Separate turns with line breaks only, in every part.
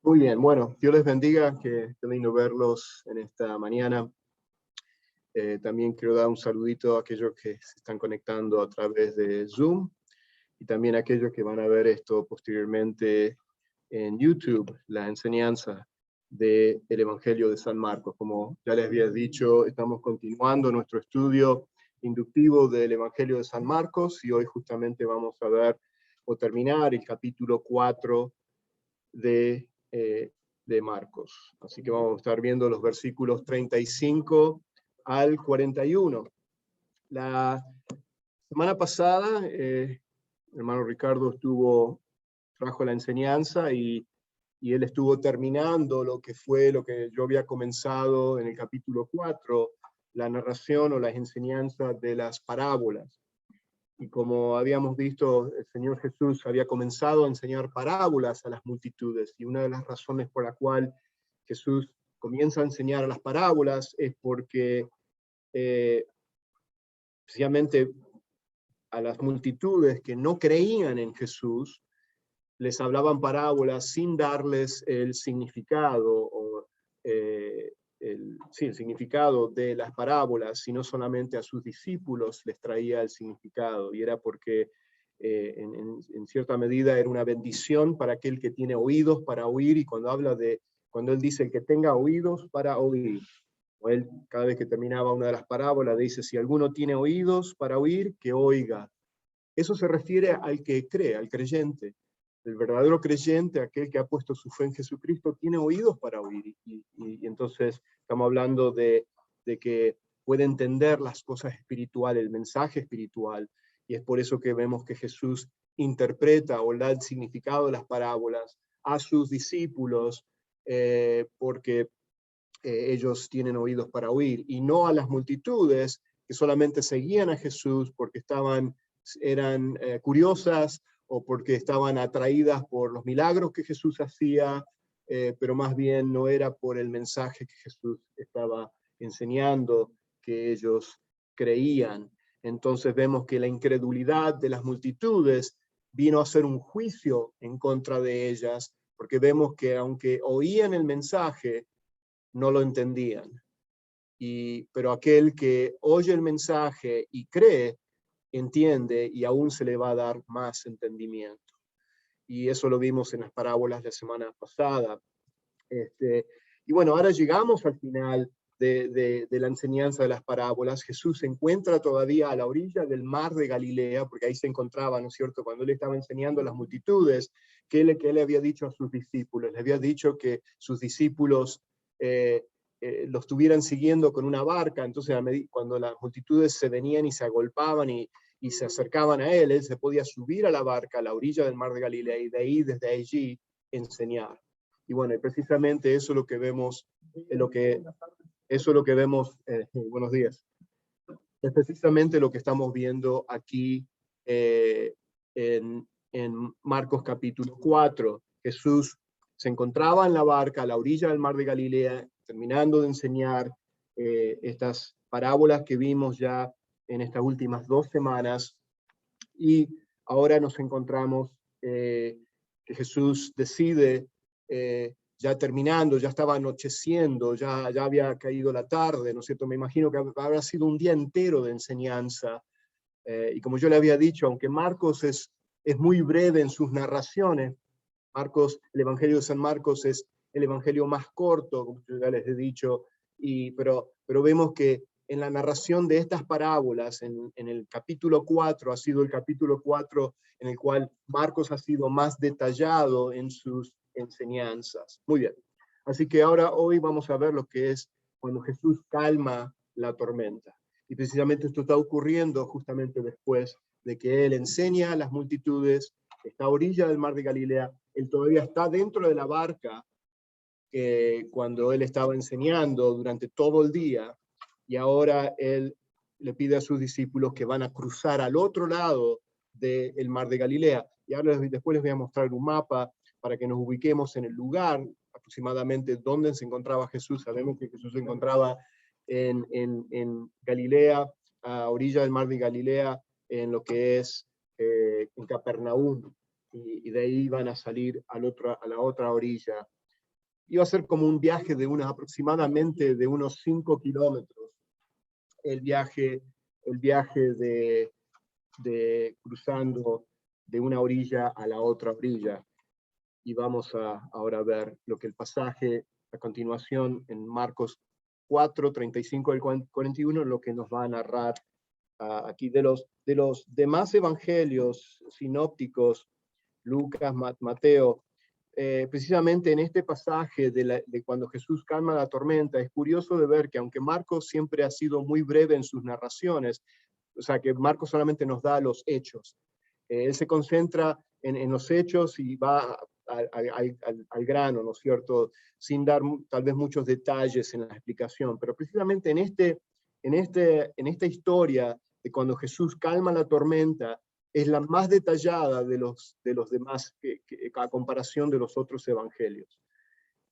Muy bien, bueno, Dios les bendiga, qué lindo verlos en esta mañana. También quiero dar un saludito a aquellos que se están conectando a través de Zoom y también a aquellos que van a ver esto posteriormente en YouTube, la enseñanza del Evangelio de San Marcos. Como ya les había dicho, estamos continuando nuestro estudio inductivo del Evangelio de San Marcos y hoy justamente vamos a ver o terminar el capítulo 4 de Marcos. Así que vamos a estar viendo los versículos 35 al 41. La semana pasada, el hermano Ricardo trajo la enseñanza y él estuvo terminando lo que yo había comenzado en el capítulo 4, la narración o las enseñanzas de las parábolas. Y como habíamos visto, el Señor Jesús había comenzado a enseñar parábolas a las multitudes, y una de las razones por la cual Jesús comienza a enseñar las parábolas es porque precisamente a las multitudes que no creían en Jesús, les hablaban parábolas sin darles el significado el significado de las parábolas, sino solamente a sus discípulos les traía el significado, y era porque en cierta medida era una bendición para aquel que tiene oídos para oír, y cuando él dice el que tenga oídos para oír, o él cada vez que terminaba una de las parábolas dice, si alguno tiene oídos para oír, que oiga. Eso se refiere al que cree, al creyente. El verdadero creyente, aquel que ha puesto su fe en Jesucristo, tiene oídos para oír. Y entonces estamos hablando de que puede entender las cosas espirituales, el mensaje espiritual. Y es por eso que vemos que Jesús interpreta o da el significado de las parábolas a sus discípulos, porque ellos tienen oídos para oír, y no a las multitudes que solamente seguían a Jesús porque eran curiosas o porque estaban atraídas por los milagros que Jesús hacía, pero más bien no era por el mensaje que Jesús estaba enseñando que ellos creían. Entonces vemos que la incredulidad de las multitudes vino a ser un juicio en contra de ellas, porque vemos que aunque oían el mensaje, no lo entendían. Pero aquel que oye el mensaje y cree, entiende, y aún se le va a dar más entendimiento. Y eso lo vimos en las parábolas de la semana pasada. Y bueno, ahora llegamos al final de la enseñanza de las parábolas. Jesús se encuentra todavía a la orilla del mar de Galilea, porque ahí se encontraba, ¿no es cierto?, cuando él estaba enseñando a las multitudes, que él había dicho a sus discípulos. Le había dicho que sus discípulos lo estuvieran siguiendo con una barca. Entonces cuando las multitudes se venían y se agolpaban y se acercaban a él se podía subir a la barca a la orilla del mar de Galilea y de ahí, desde allí, enseñar. Y bueno, precisamente eso es lo que vemos, buenos días, es precisamente lo que estamos viendo aquí en Marcos capítulo 4. Jesús se encontraba en la barca a la orilla del mar de Galilea, terminando de enseñar estas parábolas que vimos ya en estas últimas 2 semanas, y ahora nos encontramos que Jesús decide, ya terminando, ya estaba anocheciendo, ya había caído la tarde, ¿no es cierto? Me imagino que habrá sido un día entero de enseñanza, y como yo le había dicho, aunque Marcos es muy breve en sus narraciones, el Evangelio de San Marcos es el evangelio más corto, como yo ya les he dicho, pero vemos que en la narración de estas parábolas, en el capítulo 4, ha sido el capítulo 4 en el cual Marcos ha sido más detallado en sus enseñanzas. Muy bien. Así que hoy vamos a ver lo que es cuando Jesús calma la tormenta. Y precisamente esto está ocurriendo justamente después de que él enseña a las multitudes, está a orilla del mar de Galilea, él todavía está dentro de la barca cuando él estaba enseñando durante todo el día, y ahora él le pide a sus discípulos que van a cruzar al otro lado del mar de Galilea. Y ahora después les voy a mostrar un mapa para que nos ubiquemos en el lugar aproximadamente donde se encontraba Jesús. Sabemos que Jesús se encontraba en Galilea, a orilla del mar de Galilea, en lo que es en Capernaum, y de ahí van a salir a la otra orilla iba a ser como un viaje de aproximadamente de unos 5 kilómetros, el viaje de cruzando de una orilla a la otra orilla. Y vamos a ahora ver lo que el pasaje a continuación en Marcos 4, 35 al 41, lo que nos va a narrar aquí de los demás evangelios sinópticos, Lucas, Mateo. Precisamente en este pasaje de cuando Jesús calma la tormenta, es curioso de ver que aunque Marcos siempre ha sido muy breve en sus narraciones, o sea que Marcos solamente nos da los hechos, él se concentra en los hechos y va al grano, ¿no es cierto?, sin dar tal vez muchos detalles en la explicación, pero precisamente en esta historia de cuando Jesús calma la tormenta, es la más detallada de los demás, a comparación de los otros evangelios.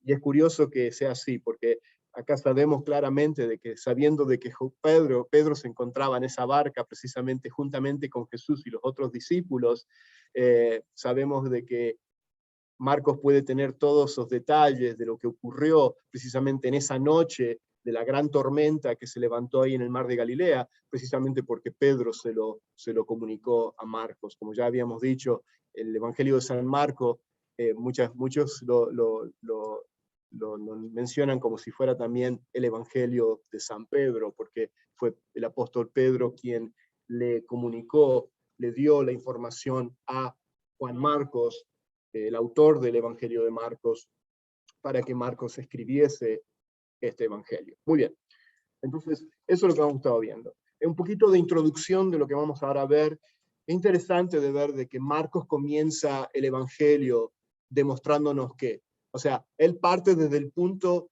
Y es curioso que sea así, porque acá sabemos claramente de que, sabiendo de que Pedro se encontraba en esa barca precisamente juntamente con Jesús y los otros discípulos, sabemos de que Marcos puede tener todos esos detalles de lo que ocurrió precisamente en esa noche de la gran tormenta que se levantó ahí en el mar de Galilea, precisamente porque Pedro se lo comunicó a Marcos. Como ya habíamos dicho, el Evangelio de San Marcos, muchos lo mencionan como si fuera también el Evangelio de San Pedro, porque fue el apóstol Pedro quien le comunicó, le dio la información a Juan Marcos, el autor del Evangelio de Marcos, para que Marcos escribiese este Evangelio. Muy bien, entonces eso es lo que hemos estado viendo. Un poquito de introducción de lo que vamos ahora a ver. Es interesante de ver de que Marcos comienza el Evangelio demostrándonos que, o sea, él parte desde el punto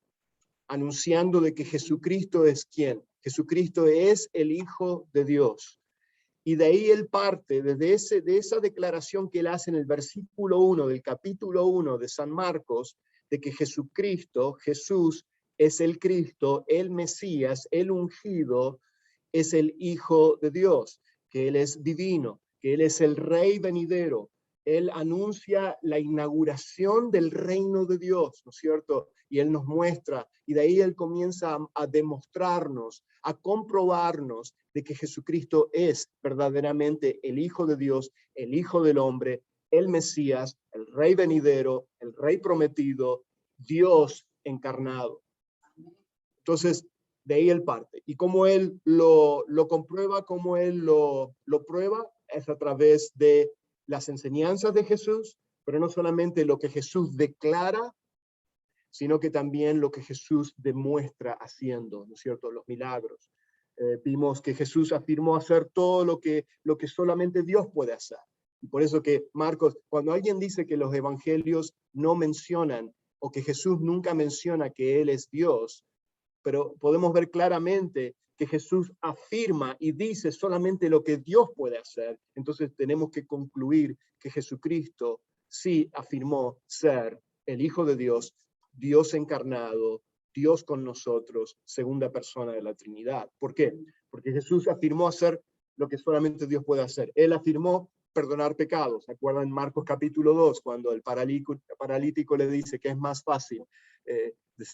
anunciando de que Jesucristo es ¿quién? Jesucristo es el Hijo de Dios. Y de ahí él parte, de esa declaración que él hace en el versículo 1 del capítulo 1 de San Marcos, de que Jesucristo, Jesús, es el Cristo, el Mesías, el ungido, es el Hijo de Dios, que Él es divino, que Él es el Rey venidero. Él anuncia la inauguración del reino de Dios, ¿no es cierto? Y Él nos muestra, y de ahí Él comienza a demostrarnos, a comprobarnos de que Jesucristo es verdaderamente el Hijo de Dios, el Hijo del hombre, el Mesías, el Rey venidero, el Rey prometido, Dios encarnado. Entonces, de ahí él parte. Y como él lo comprueba, como él lo prueba, es a través de las enseñanzas de Jesús, pero no solamente lo que Jesús declara, sino que también lo que Jesús demuestra haciendo, ¿no es cierto?, los milagros. Vimos que Jesús afirmó hacer todo lo que solamente Dios puede hacer. Y por eso que Marcos, cuando alguien dice que los evangelios no mencionan, o que Jesús nunca menciona que Él es Dios, pero podemos ver claramente que Jesús afirma y dice solamente lo que Dios puede hacer. Entonces tenemos que concluir que Jesucristo sí afirmó ser el Hijo de Dios, Dios encarnado, Dios con nosotros, segunda persona de la Trinidad. ¿Por qué? Porque Jesús afirmó hacer lo que solamente Dios puede hacer. Él afirmó perdonar pecados. ¿Se acuerdan en Marcos capítulo 2, cuando el paralítico le dice que es más fácil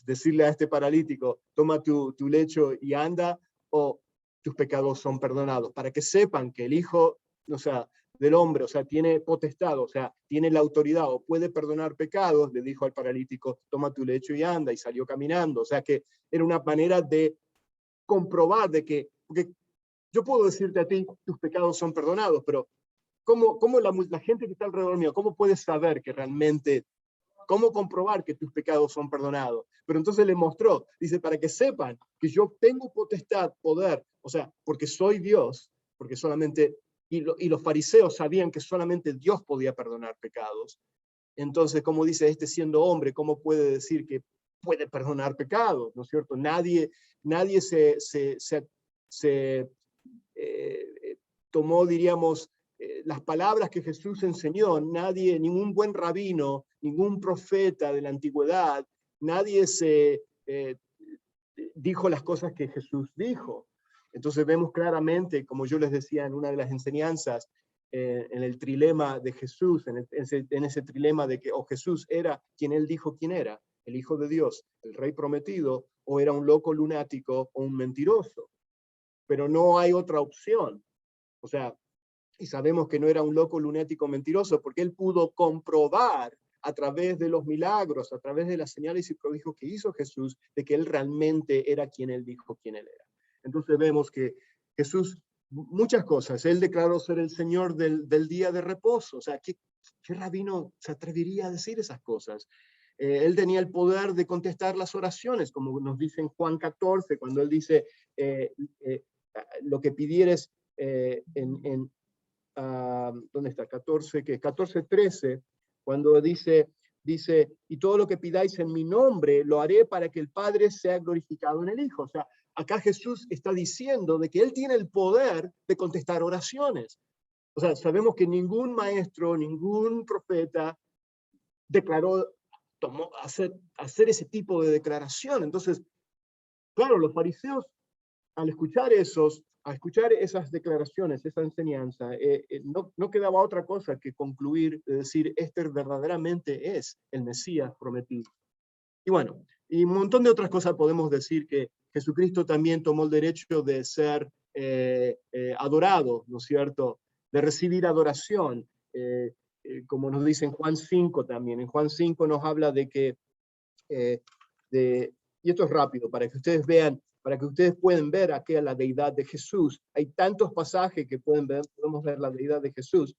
decirle a este paralítico, toma tu lecho y anda, o tus pecados son perdonados? Para que sepan que el Hijo, o sea, del hombre, o sea, tiene potestad, o sea, tiene la autoridad, o puede perdonar pecados, le dijo al paralítico, toma tu lecho y anda, y salió caminando. O sea, que era una manera de comprobar de que, porque yo puedo decirte a ti, tus pecados son perdonados, pero ¿cómo la gente que está alrededor mío, cómo puedes saber que realmente, cómo comprobar que tus pecados son perdonados? Pero entonces le mostró, dice, para que sepan que yo tengo potestad, poder, o sea, porque soy Dios, porque solamente, y los fariseos sabían que solamente Dios podía perdonar pecados. Entonces, como dice, siendo hombre, ¿cómo puede decir que puede perdonar pecados? ¿No es cierto? Nadie se tomó, diríamos, las palabras que Jesús enseñó. Nadie, ningún buen rabino, ningún profeta de la antigüedad, nadie dijo las cosas que Jesús dijo. Entonces vemos claramente, como yo les decía en una de las enseñanzas, en el trilema de Jesús, en ese trilema de que Jesús era quien él dijo quién era. el Hijo de Dios, el Rey prometido, o era un loco lunático o un mentiroso. Pero no hay otra opción. O sea, y sabemos que no era un loco lunático mentiroso, porque él pudo comprobar a través de los milagros, a través de las señales y prodigios que hizo Jesús, de que él realmente era quien él dijo quién él era. Entonces vemos que Jesús, muchas cosas, él declaró ser el Señor del día de reposo. O sea, ¿qué rabino se atrevería a decir esas cosas? Él tenía el poder de contestar las oraciones, como nos dice en Juan 14, cuando él dice, lo que pidieres ¿dónde está? 14:13, cuando dice, y todo lo que pidáis en mi nombre, lo haré para que el Padre sea glorificado en el Hijo. O sea, acá Jesús está diciendo de que él tiene el poder de contestar oraciones. O sea, sabemos que ningún maestro, ningún profeta tomó hacer ese tipo de declaración. Entonces, claro, los fariseos, al escuchar esas declaraciones, esa enseñanza, no quedaba otra cosa que concluir, de decir, este verdaderamente es el Mesías prometido. Y bueno, y un montón de otras cosas podemos decir, que Jesucristo también tomó el derecho de ser adorado, ¿no es cierto? De recibir adoración, como nos dice en Juan 5 también. En Juan 5 nos habla de que, y esto es rápido, para que ustedes vean, para que ustedes puedan ver aquí a la deidad de Jesús. Hay tantos pasajes que podemos ver la deidad de Jesús.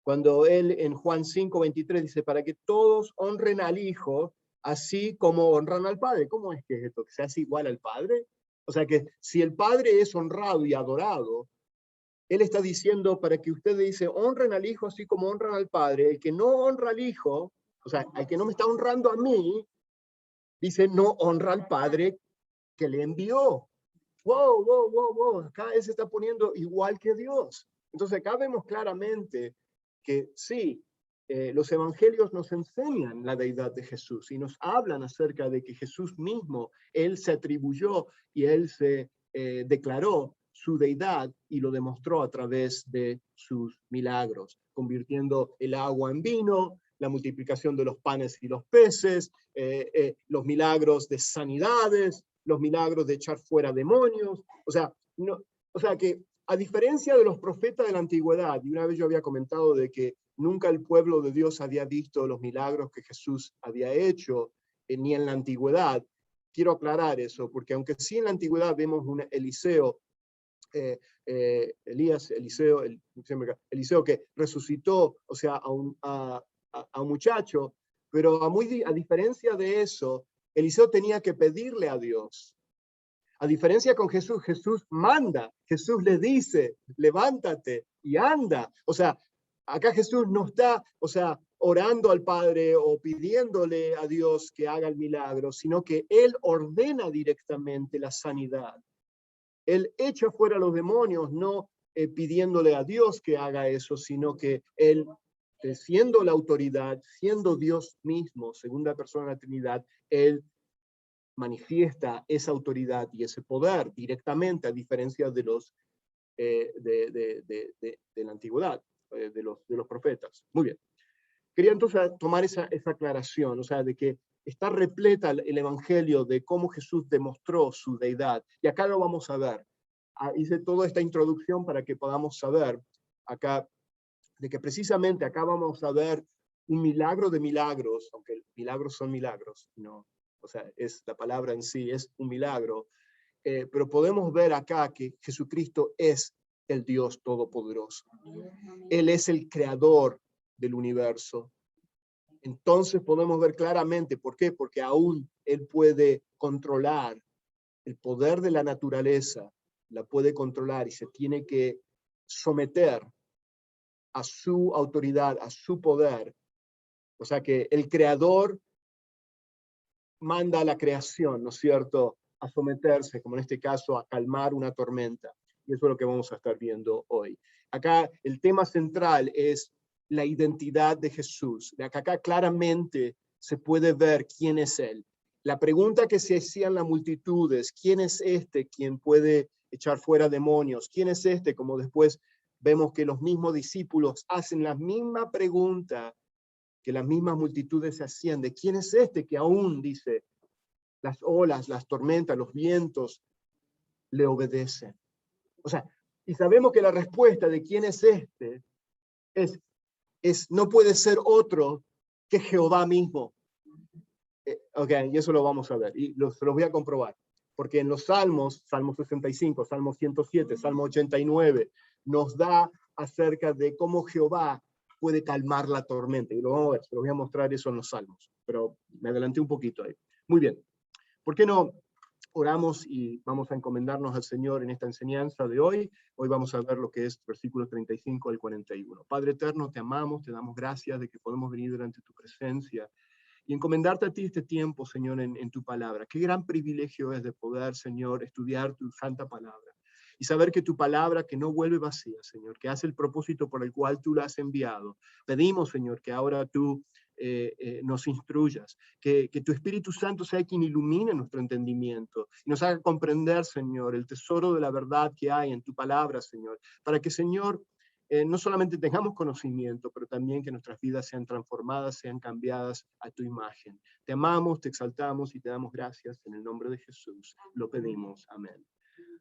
Cuando él en Juan 5:23 dice, para que todos honren al Hijo, así como honran al Padre. ¿Cómo es que es esto? ¿Que se hace igual al Padre? O sea que si el Padre es honrado y adorado, él está diciendo para que ustedes dice, honren al Hijo así como honran al Padre. El que no honra al Hijo, o sea, el que no me está honrando a mí, dice, no honra al Padre que le envió. Wow. Acá él se está poniendo igual que Dios. Entonces acá vemos claramente que sí, los evangelios nos enseñan la deidad de Jesús y nos hablan acerca de que Jesús mismo, él se atribuyó y él se declaró su deidad y lo demostró a través de sus milagros, convirtiendo el agua en vino, la multiplicación de los panes y los peces, los milagros de sanidades, los milagros de echar fuera demonios. O sea, que a diferencia de los profetas de la antigüedad, y una vez yo había comentado de que nunca el pueblo de Dios había visto los milagros que Jesús había hecho, ni en la antigüedad. Quiero aclarar eso, porque aunque sí en la antigüedad vemos un Eliseo, Eliseo que resucitó, o sea, a un muchacho, pero a diferencia de eso, Eliseo tenía que pedirle a Dios. A diferencia con Jesús, Jesús manda, Jesús le dice, levántate y anda. O sea, acá Jesús no está, o sea, orando al Padre o pidiéndole a Dios que haga el milagro, sino que él ordena directamente la sanidad. Él echa fuera a los demonios, no pidiéndole a Dios que haga eso, sino que él, siendo la autoridad, siendo Dios mismo, segunda persona de la Trinidad, él manifiesta esa autoridad y ese poder directamente, a diferencia de los de la antigüedad, de los profetas. Muy bien. Quería entonces tomar esa aclaración, o sea, de que está repleta el Evangelio de cómo Jesús demostró su deidad. Y acá lo vamos a ver. Hice toda esta introducción para que podamos saber acá, de que precisamente acá vamos a ver un milagro de milagros, aunque milagros son milagros, ¿no? O sea, es la palabra en sí, es un milagro. Pero podemos ver acá que Jesucristo es el Dios Todopoderoso. Él es el creador del universo. Entonces podemos ver claramente, ¿por qué? Porque aún Él puede controlar el poder de la naturaleza, la puede controlar y se tiene que someter a su autoridad, a su poder. O sea que el creador manda a la creación, ¿no es cierto?, a someterse, como en este caso, a calmar una tormenta. Y eso es lo que vamos a estar viendo hoy. Acá el tema central es la identidad de Jesús. Acá claramente se puede ver quién es Él. La pregunta que se hacían las multitudes, ¿quién es este quien puede echar fuera demonios? ¿Quién es este? Como después vemos que los mismos discípulos hacen la misma pregunta que las mismas multitudes se hacían de quién es este que aún, dice, las olas, las tormentas, los vientos le obedecen. O sea, y sabemos que la respuesta de quién es este no puede ser otro que Jehová mismo. Ok, y eso lo vamos a ver, y se los voy a comprobar. Porque en los Salmos, Salmo 65, Salmo 107, Salmo 89, nos da acerca de cómo Jehová puede calmar la tormenta. Y lo vamos a ver, se los voy a mostrar eso en los Salmos. Pero me adelanté un poquito ahí. Muy bien. ¿Por qué no oramos y vamos a encomendarnos al Señor en esta enseñanza de hoy? Hoy vamos a ver lo que es versículos 35 al 41. Padre eterno, te amamos, te damos gracias de que podemos venir delante de tu presencia y encomendarte a ti este tiempo, Señor, en tu palabra. Qué gran privilegio es de poder, Señor, estudiar tu santa palabra y saber que tu palabra, que no vuelve vacía, Señor, que hace el propósito por el cual tú la has enviado. Pedimos, Señor, que ahora tú nos instruyas, que tu Espíritu Santo sea quien ilumine nuestro entendimiento y nos haga comprender, Señor, el tesoro de la verdad que hay en tu palabra, Señor, para que, Señor, no solamente tengamos conocimiento, pero también que nuestras vidas sean transformadas, sean cambiadas a tu imagen. Te amamos, te exaltamos y te damos gracias en el nombre de Jesús. Lo pedimos. Amén.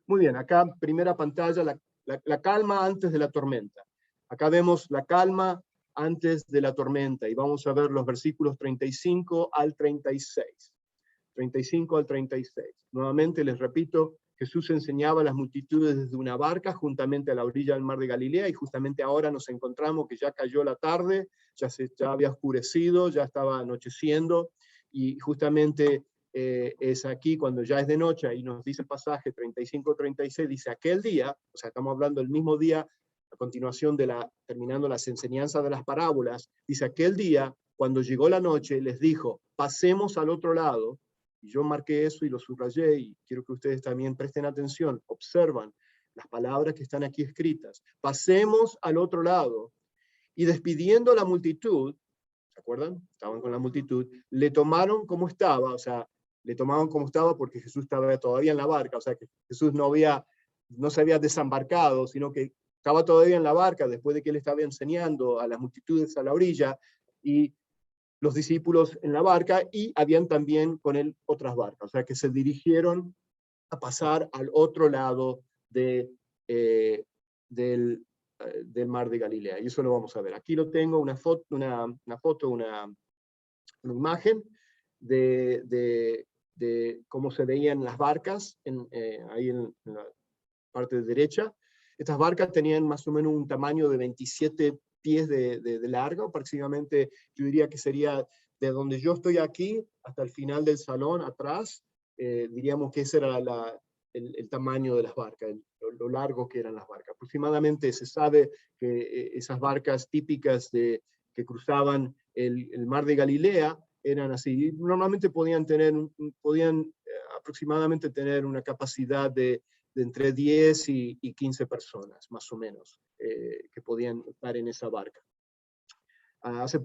Muy bien, acá primera pantalla, la calma antes de la tormenta. Acá vemos la calma antes de la tormenta y vamos a ver los versículos 35 al 36. 35 al 36. Nuevamente les repito, Jesús enseñaba a las multitudes desde una barca juntamente a la orilla del mar de Galilea, y justamente ahora nos encontramos que ya cayó la tarde, ya había oscurecido, ya estaba anocheciendo, y justamente es aquí cuando ya es de noche, y nos dice el pasaje 35-36, dice aquel día, o sea, estamos hablando del mismo día, a continuación terminando las enseñanzas de las parábolas, dice aquel día, cuando llegó la noche, les dijo, pasemos al otro lado. Y yo marqué eso y lo subrayé, y quiero que ustedes también presten atención, observan las palabras que están aquí escritas. Pasemos al otro lado. Y despidiendo a la multitud, ¿se acuerdan? Estaban con la multitud, le tomaron como estaba, o sea, le tomaban como estaba porque Jesús estaba todavía en la barca, o sea, que Jesús no se había desembarcado, sino que estaba todavía en la barca después de que él estaba enseñando a las multitudes a la orilla, y los discípulos en la barca, y habían también con él otras barcas, o sea que se dirigieron a pasar al otro lado del mar de Galilea, y eso lo vamos a ver. Aquí lo tengo, una imagen de cómo se veían las barcas ahí en la parte derecha. Estas barcas tenían más o menos un tamaño de 27 pies de largo, aproximadamente, yo diría que sería de donde yo estoy aquí hasta el final del salón, atrás, diríamos que ese era el tamaño de las barcas, lo largo que eran las barcas. Aproximadamente se sabe que esas barcas típicas que cruzaban el mar de Galilea eran así. Normalmente podían aproximadamente tener una capacidad de entre 10 y 15 personas, más o menos, que podían estar en esa barca. No sé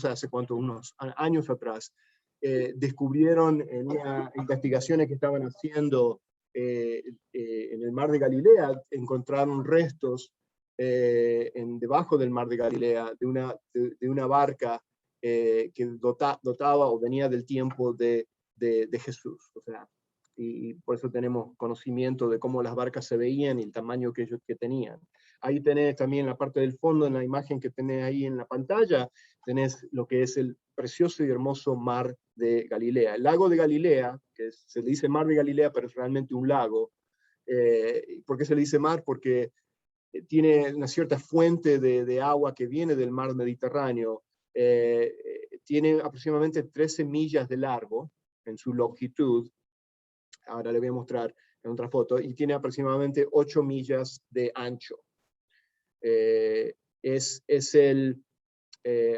hace cuánto, unos años atrás, descubrieron en unas investigaciones que estaban haciendo en el mar de Galilea, encontraron restos debajo del mar de Galilea de una barca que dotaba o venía del tiempo de Jesús. O sea, y por eso tenemos conocimiento de cómo las barcas se veían y el tamaño que tenían. Ahí tenés también la parte del fondo, en la imagen que tenés ahí en la pantalla, tenés lo que es el precioso y hermoso mar de Galilea. El lago de Galilea, que se le dice mar de Galilea, pero es realmente un lago. ¿Por qué se le dice mar? Porque tiene una cierta fuente de agua que viene del mar Mediterráneo. Tiene aproximadamente 13 millas de largo en su longitud. Ahora le voy a mostrar en otra foto, y tiene aproximadamente 8 millas de ancho.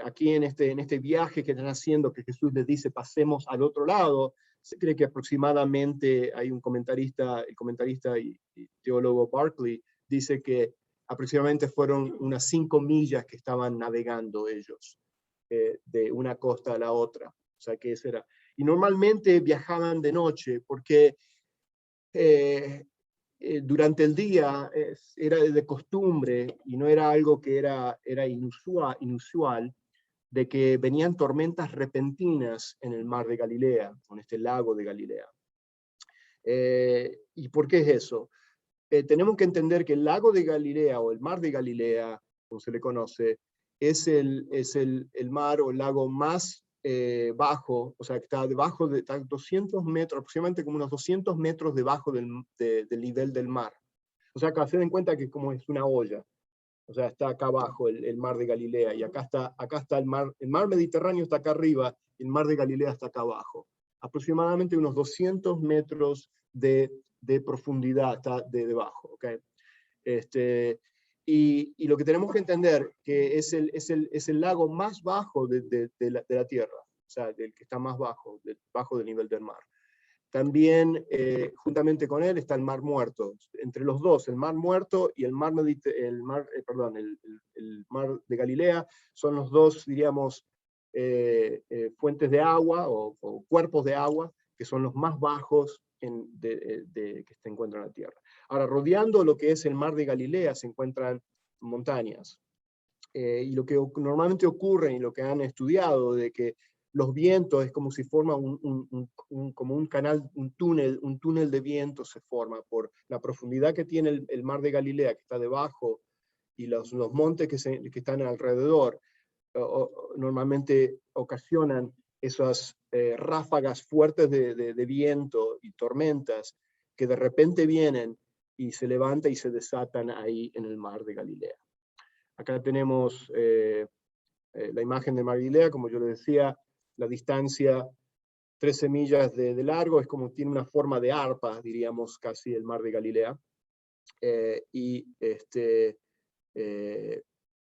Aquí en este viaje que están haciendo, que Jesús les dice, pasemos al otro lado, se cree que aproximadamente, hay el comentarista y teólogo Barclay, dice que aproximadamente fueron unas 5 millas que estaban navegando ellos, de una costa a la otra. O sea que eso era. Y normalmente viajaban de noche, porque durante el día era de costumbre, y no era algo que era inusual, de que venían tormentas repentinas en el mar de Galilea, en este lago de Galilea. ¿Y por qué es eso? Tenemos que entender que el lago de Galilea, o el mar de Galilea, como se le conoce, es el mar o el lago más bajo, o sea, que está debajo de 200 metros, aproximadamente como unos 200 metros debajo del nivel del mar. O sea, que se den cuenta que como es una olla. O sea, está acá abajo el mar de Galilea, y acá está el mar Mediterráneo está acá arriba, y el mar de Galilea está acá abajo. Aproximadamente unos 200 metros de profundidad está debajo. ¿Okay? Y lo que tenemos que entender que es el lago más bajo de la Tierra, o sea, del que está más bajo, bajo del nivel del mar. También, juntamente con él, está el Mar Muerto. Entre los dos, el Mar Muerto y el mar de Galilea, son los dos, diríamos, fuentes de agua o cuerpos de agua que son los más bajos que se encuentran en la Tierra. Ahora, rodeando lo que es el Mar de Galilea se encuentran montañas. Y lo que normalmente ocurre, y lo que han estudiado, de que los vientos es como si forma como un canal, un túnel de viento se forma por la profundidad que tiene el mar de Galilea, que está debajo, y los montes que están alrededor, normalmente ocasionan esas ráfagas fuertes de viento y tormentas que de repente vienen y se levantan y se desatan ahí en el mar de Galilea. Acá tenemos la imagen de Mar Galilea, como yo les decía, la distancia 13 millas de largo, es como tiene una forma de arpa, diríamos casi el mar de Galilea,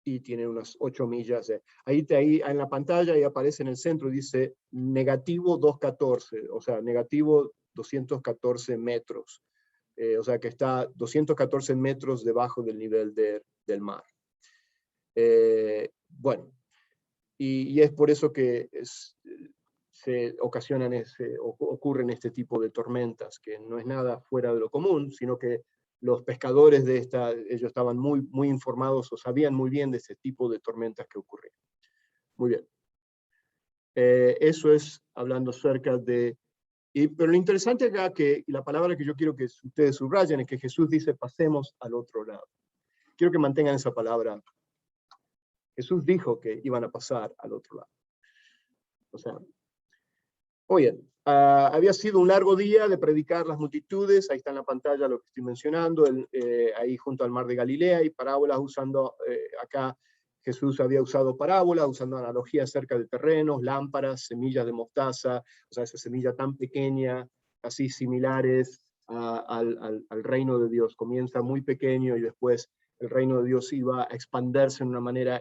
y tiene unas 8 millas. Ahí en la pantalla ahí aparece en el centro, dice negativo 214, o sea, negativo 214 metros. O sea que está 214 metros debajo del nivel del mar. Bueno, y es por eso que ocurren este tipo de tormentas, que no es nada fuera de lo común, sino que los pescadores ellos estaban muy informados o sabían muy bien de ese tipo de tormentas que ocurrían. Muy bien. Eso es hablando acerca de... pero lo interesante acá, y la palabra que yo quiero que ustedes subrayen, es que Jesús dice, pasemos al otro lado. Quiero que mantengan esa palabra. Jesús dijo que iban a pasar al otro lado. O sea, oye, había sido un largo día de predicar las multitudes, ahí está en la pantalla lo que estoy mencionando, ahí junto al mar de Galilea, y parábolas usando, acá Jesús había usado parábolas, usando analogías acerca de terrenos, lámparas, semillas de mostaza, o sea, esa semilla tan pequeña, así similares al reino de Dios. Comienza muy pequeño y después el reino de Dios iba a expandirse de una manera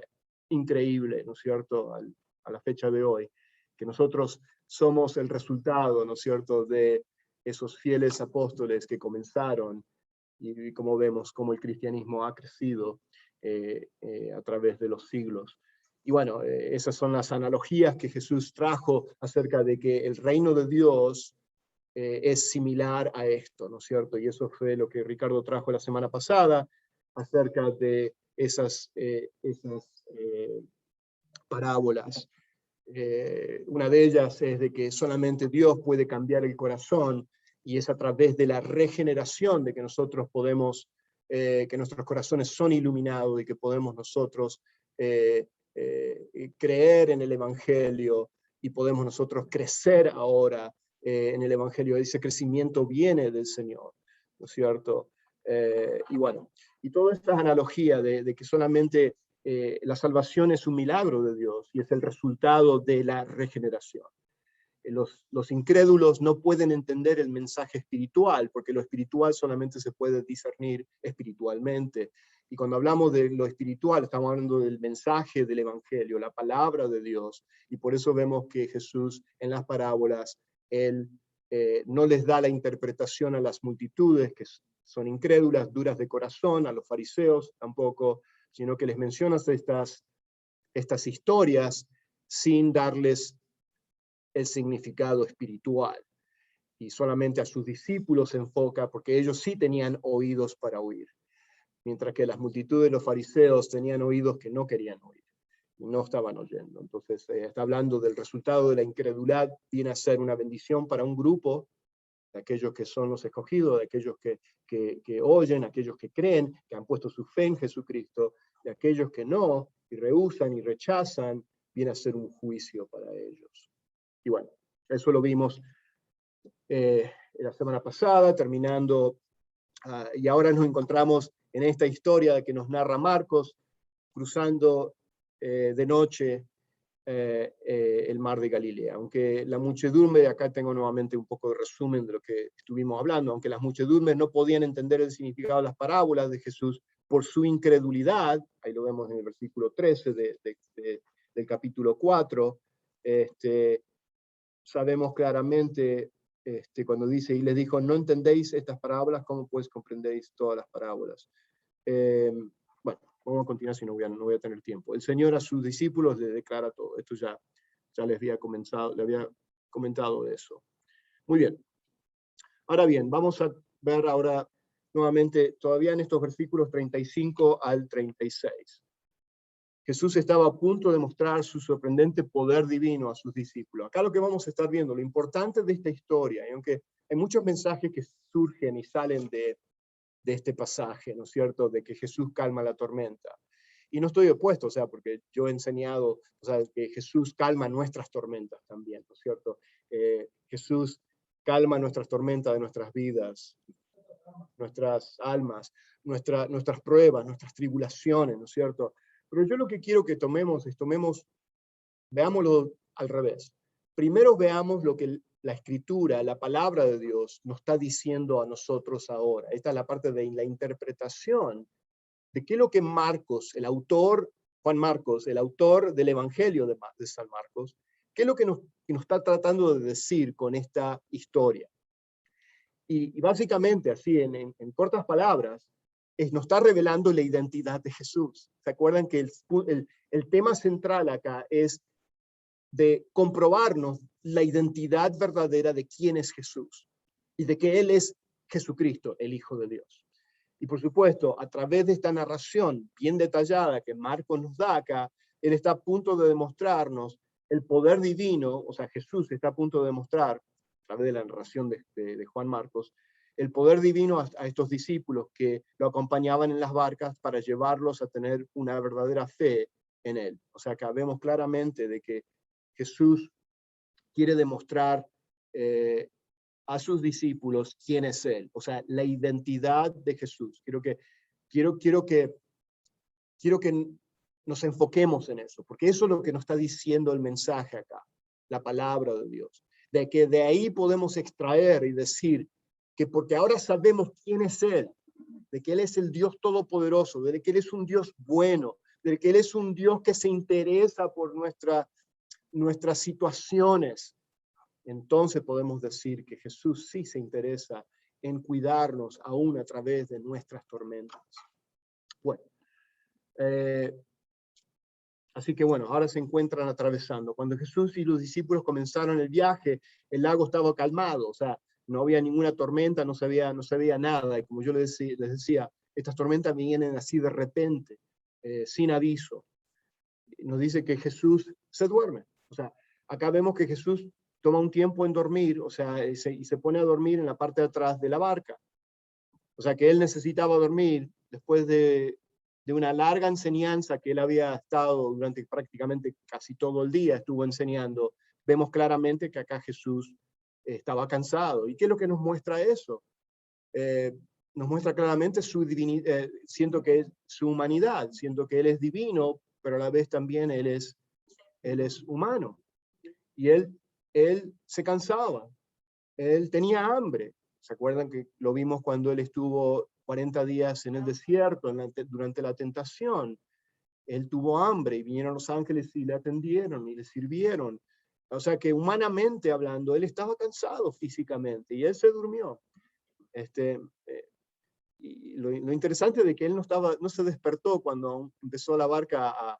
increíble, ¿no es cierto?, a la fecha de hoy, que nosotros somos el resultado, ¿no es cierto?, de esos fieles apóstoles que comenzaron, y como vemos, cómo el cristianismo ha crecido a través de los siglos. Y bueno, esas son las analogías que Jesús trajo acerca de que el reino de Dios es similar a esto, ¿no es cierto? Y eso fue lo que Ricardo trajo la semana pasada, acerca de esas parábolas. Una de ellas es de que solamente Dios puede cambiar el corazón, y es a través de la regeneración de que nosotros podemos, que nuestros corazones son iluminados y que podemos nosotros creer en el Evangelio, y podemos nosotros crecer ahora en el Evangelio. Ese crecimiento viene del Señor, ¿no es cierto? Y bueno, y toda esta analogía de que solamente la salvación es un milagro de Dios y es el resultado de la regeneración. Los incrédulos no pueden entender el mensaje espiritual, porque lo espiritual solamente se puede discernir espiritualmente. Y cuando hablamos de lo espiritual, estamos hablando del mensaje del Evangelio, la palabra de Dios. Y por eso vemos que Jesús en las parábolas, él no les da la interpretación a las multitudes que son incrédulas, duras de corazón, a los fariseos tampoco, sino que les menciona estas historias sin darles el significado espiritual. Y solamente a sus discípulos se enfoca, porque ellos sí tenían oídos para oír, mientras que las multitudes de los fariseos tenían oídos que no querían oír. no estaban oyendo. Entonces está hablando del resultado de la incredulidad, viene a ser una bendición para un grupo, de aquellos que son los escogidos, de aquellos que oyen, aquellos que creen, que han puesto su fe en Jesucristo, de aquellos que no, y rehúsan y rechazan, viene a ser un juicio para ellos. Y bueno, eso lo vimos la semana pasada, terminando, y ahora nos encontramos en esta historia que nos narra Marcos, cruzando de noche el mar de Galilea. Aunque la muchedumbre, acá tengo nuevamente un poco de resumen de lo que estuvimos hablando, aunque las muchedumbres no podían entender el significado de las parábolas de Jesús por su incredulidad, ahí lo vemos en el versículo 13 del capítulo 4, sabemos claramente cuando dice, y les dijo, no entendéis estas parábolas, ¿cómo pues comprendéis todas las parábolas? Bueno, vamos a continuar si no voy a tener tiempo. El Señor a sus discípulos les declara todo. Esto ya les había comentado de eso. Muy bien. Ahora bien, vamos a ver ahora nuevamente, todavía en estos versículos 35 al 36. Jesús estaba a punto de mostrar su sorprendente poder divino a sus discípulos. Acá lo que vamos a estar viendo, lo importante de esta historia, y aunque hay muchos mensajes que surgen y salen de este pasaje, ¿no es cierto?, de que Jesús calma la tormenta. Y no estoy opuesto, o sea, porque yo he enseñado, o sea, que Jesús calma nuestras tormentas también, ¿no es cierto? Jesús calma nuestras tormentas de nuestras vidas, nuestras almas, nuestras pruebas, nuestras tribulaciones, ¿no es cierto? Pero yo lo que quiero que veámoslo al revés. Primero veamos lo que la Escritura, la palabra de Dios, nos está diciendo a nosotros ahora. Esta es la parte de la interpretación de qué es lo que Marcos, Juan Marcos, el autor del Evangelio de San Marcos, qué es lo que nos está tratando de decir con esta historia. Y básicamente, así, en cortas palabras, nos está revelando la identidad de Jesús. ¿Se acuerdan que el tema central acá es de comprobarnos la identidad verdadera de quién es Jesús y de que Él es Jesucristo, el Hijo de Dios? Y por supuesto, a través de esta narración bien detallada que Marcos nos da acá, Él está a punto de demostrarnos el poder divino, o sea, Jesús está a punto de demostrar, a través de la narración de Juan Marcos, el poder divino a estos discípulos que lo acompañaban en las barcas para llevarlos a tener una verdadera fe en Él. O sea, acá vemos claramente de que Jesús quiere demostrar a sus discípulos quién es Él, o sea, la identidad de Jesús. Quiero que nos enfoquemos en eso, porque eso es lo que nos está diciendo el mensaje acá, la palabra de Dios. De que de ahí podemos extraer y decir que porque ahora sabemos quién es Él, de que Él es el Dios todopoderoso, de que Él es un Dios bueno, de que Él es un Dios que se interesa por nuestras situaciones, entonces podemos decir que Jesús sí se interesa en cuidarnos aún a través de nuestras tormentas. Bueno, así que bueno, ahora se encuentran atravesando. Cuando Jesús y los discípulos comenzaron el viaje, el lago estaba calmado, o sea, no había ninguna tormenta, no se veía nada, y como yo les decía, estas tormentas vienen así de repente, sin aviso. Nos dice que Jesús se duerme, o sea, acá vemos que Jesús toma un tiempo en dormir, o sea, y se pone a dormir en la parte de atrás de la barca. O sea, que él necesitaba dormir después de una larga enseñanza que él había estado durante prácticamente casi todo el día, estuvo enseñando. Vemos claramente que acá Jesús estaba cansado. ¿Y qué es lo que nos muestra eso? Nos muestra claramente su divinidad, siento que es su humanidad, siento que él es divino, pero a la vez también él es humano. Y él se cansaba, él tenía hambre. ¿Se acuerdan que lo vimos cuando él estuvo 40 días en el desierto durante la tentación? Él tuvo hambre y vinieron los ángeles y le atendieron y le sirvieron. O sea que humanamente hablando, él estaba cansado físicamente y él se durmió. Y lo interesante de que él no se despertó cuando empezó la barca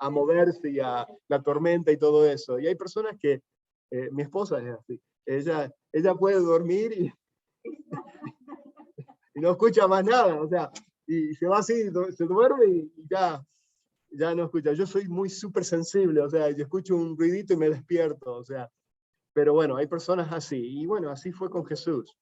a moverse y a la tormenta y todo eso. Y hay personas que, mi esposa es así, ella puede dormir y no escucha más nada, o sea, y se va así, se duerme y ya, ya no escucha. Yo soy muy súper sensible, o sea, yo escucho un ruidito y me despierto, o sea, pero bueno, hay personas así, y bueno, así fue con Jesús.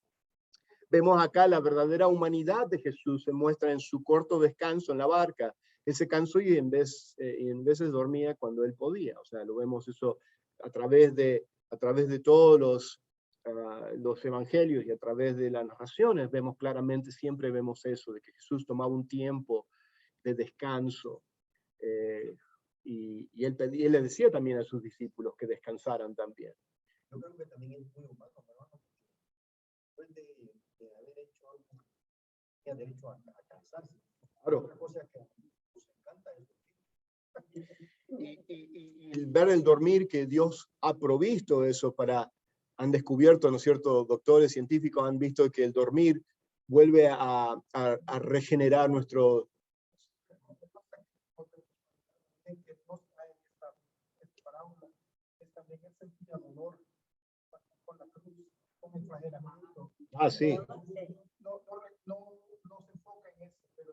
Vemos acá la verdadera humanidad de Jesús, se muestra en su corto descanso en la barca. Él se cansó y en veces dormía cuando él podía, o sea, lo vemos eso a través de todos los evangelios y a través de las narraciones, vemos claramente, siempre vemos eso, de que Jesús tomaba un tiempo de descanso, y él le decía también a sus discípulos que descansaran también.
Yo creo que también es muy humano, hermano, después de haber hecho algo, tiene derecho a cansarse.
Claro.
Otra cosa que nos encanta es
y ver el dormir, que Dios ha provisto eso han descubierto, ¿no es cierto? Doctores científicos han visto que el dormir vuelve a regenerar nuestro... Ah, sí.
No se enfoca en eso, pero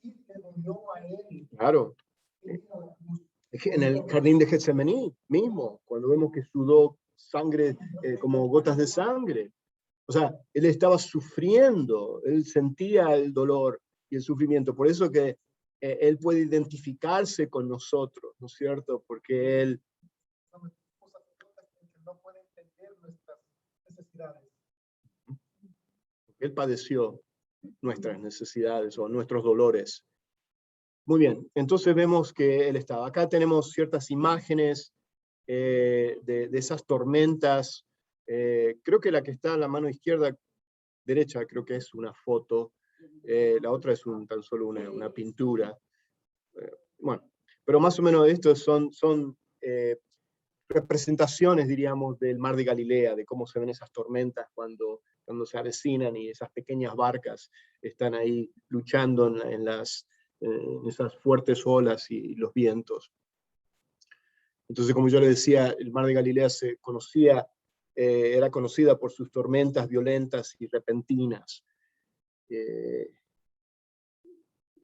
sí le dolió a él.
Claro. En el jardín de Getsemaní mismo, cuando vemos que sudó sangre, como gotas de sangre. O sea, él estaba sufriendo, él sentía el dolor y el sufrimiento. Por eso que él puede identificarse con nosotros, ¿no es cierto? Porque él...
no puede entender nuestras necesidades.
Él padeció nuestras necesidades o nuestros dolores. Muy bien, entonces vemos que él estaba. Acá tenemos ciertas imágenes de esas tormentas. Creo que la que está a la mano izquierda, derecha, creo que es una foto. La otra es tan solo una pintura. Bueno, pero más o menos estos son representaciones, diríamos, del mar de Galilea, de cómo se ven esas tormentas cuando se avecinan y esas pequeñas barcas están ahí luchando en esas fuertes olas y los vientos. Entonces, como yo le decía, el mar de Galilea era conocida por sus tormentas violentas y repentinas.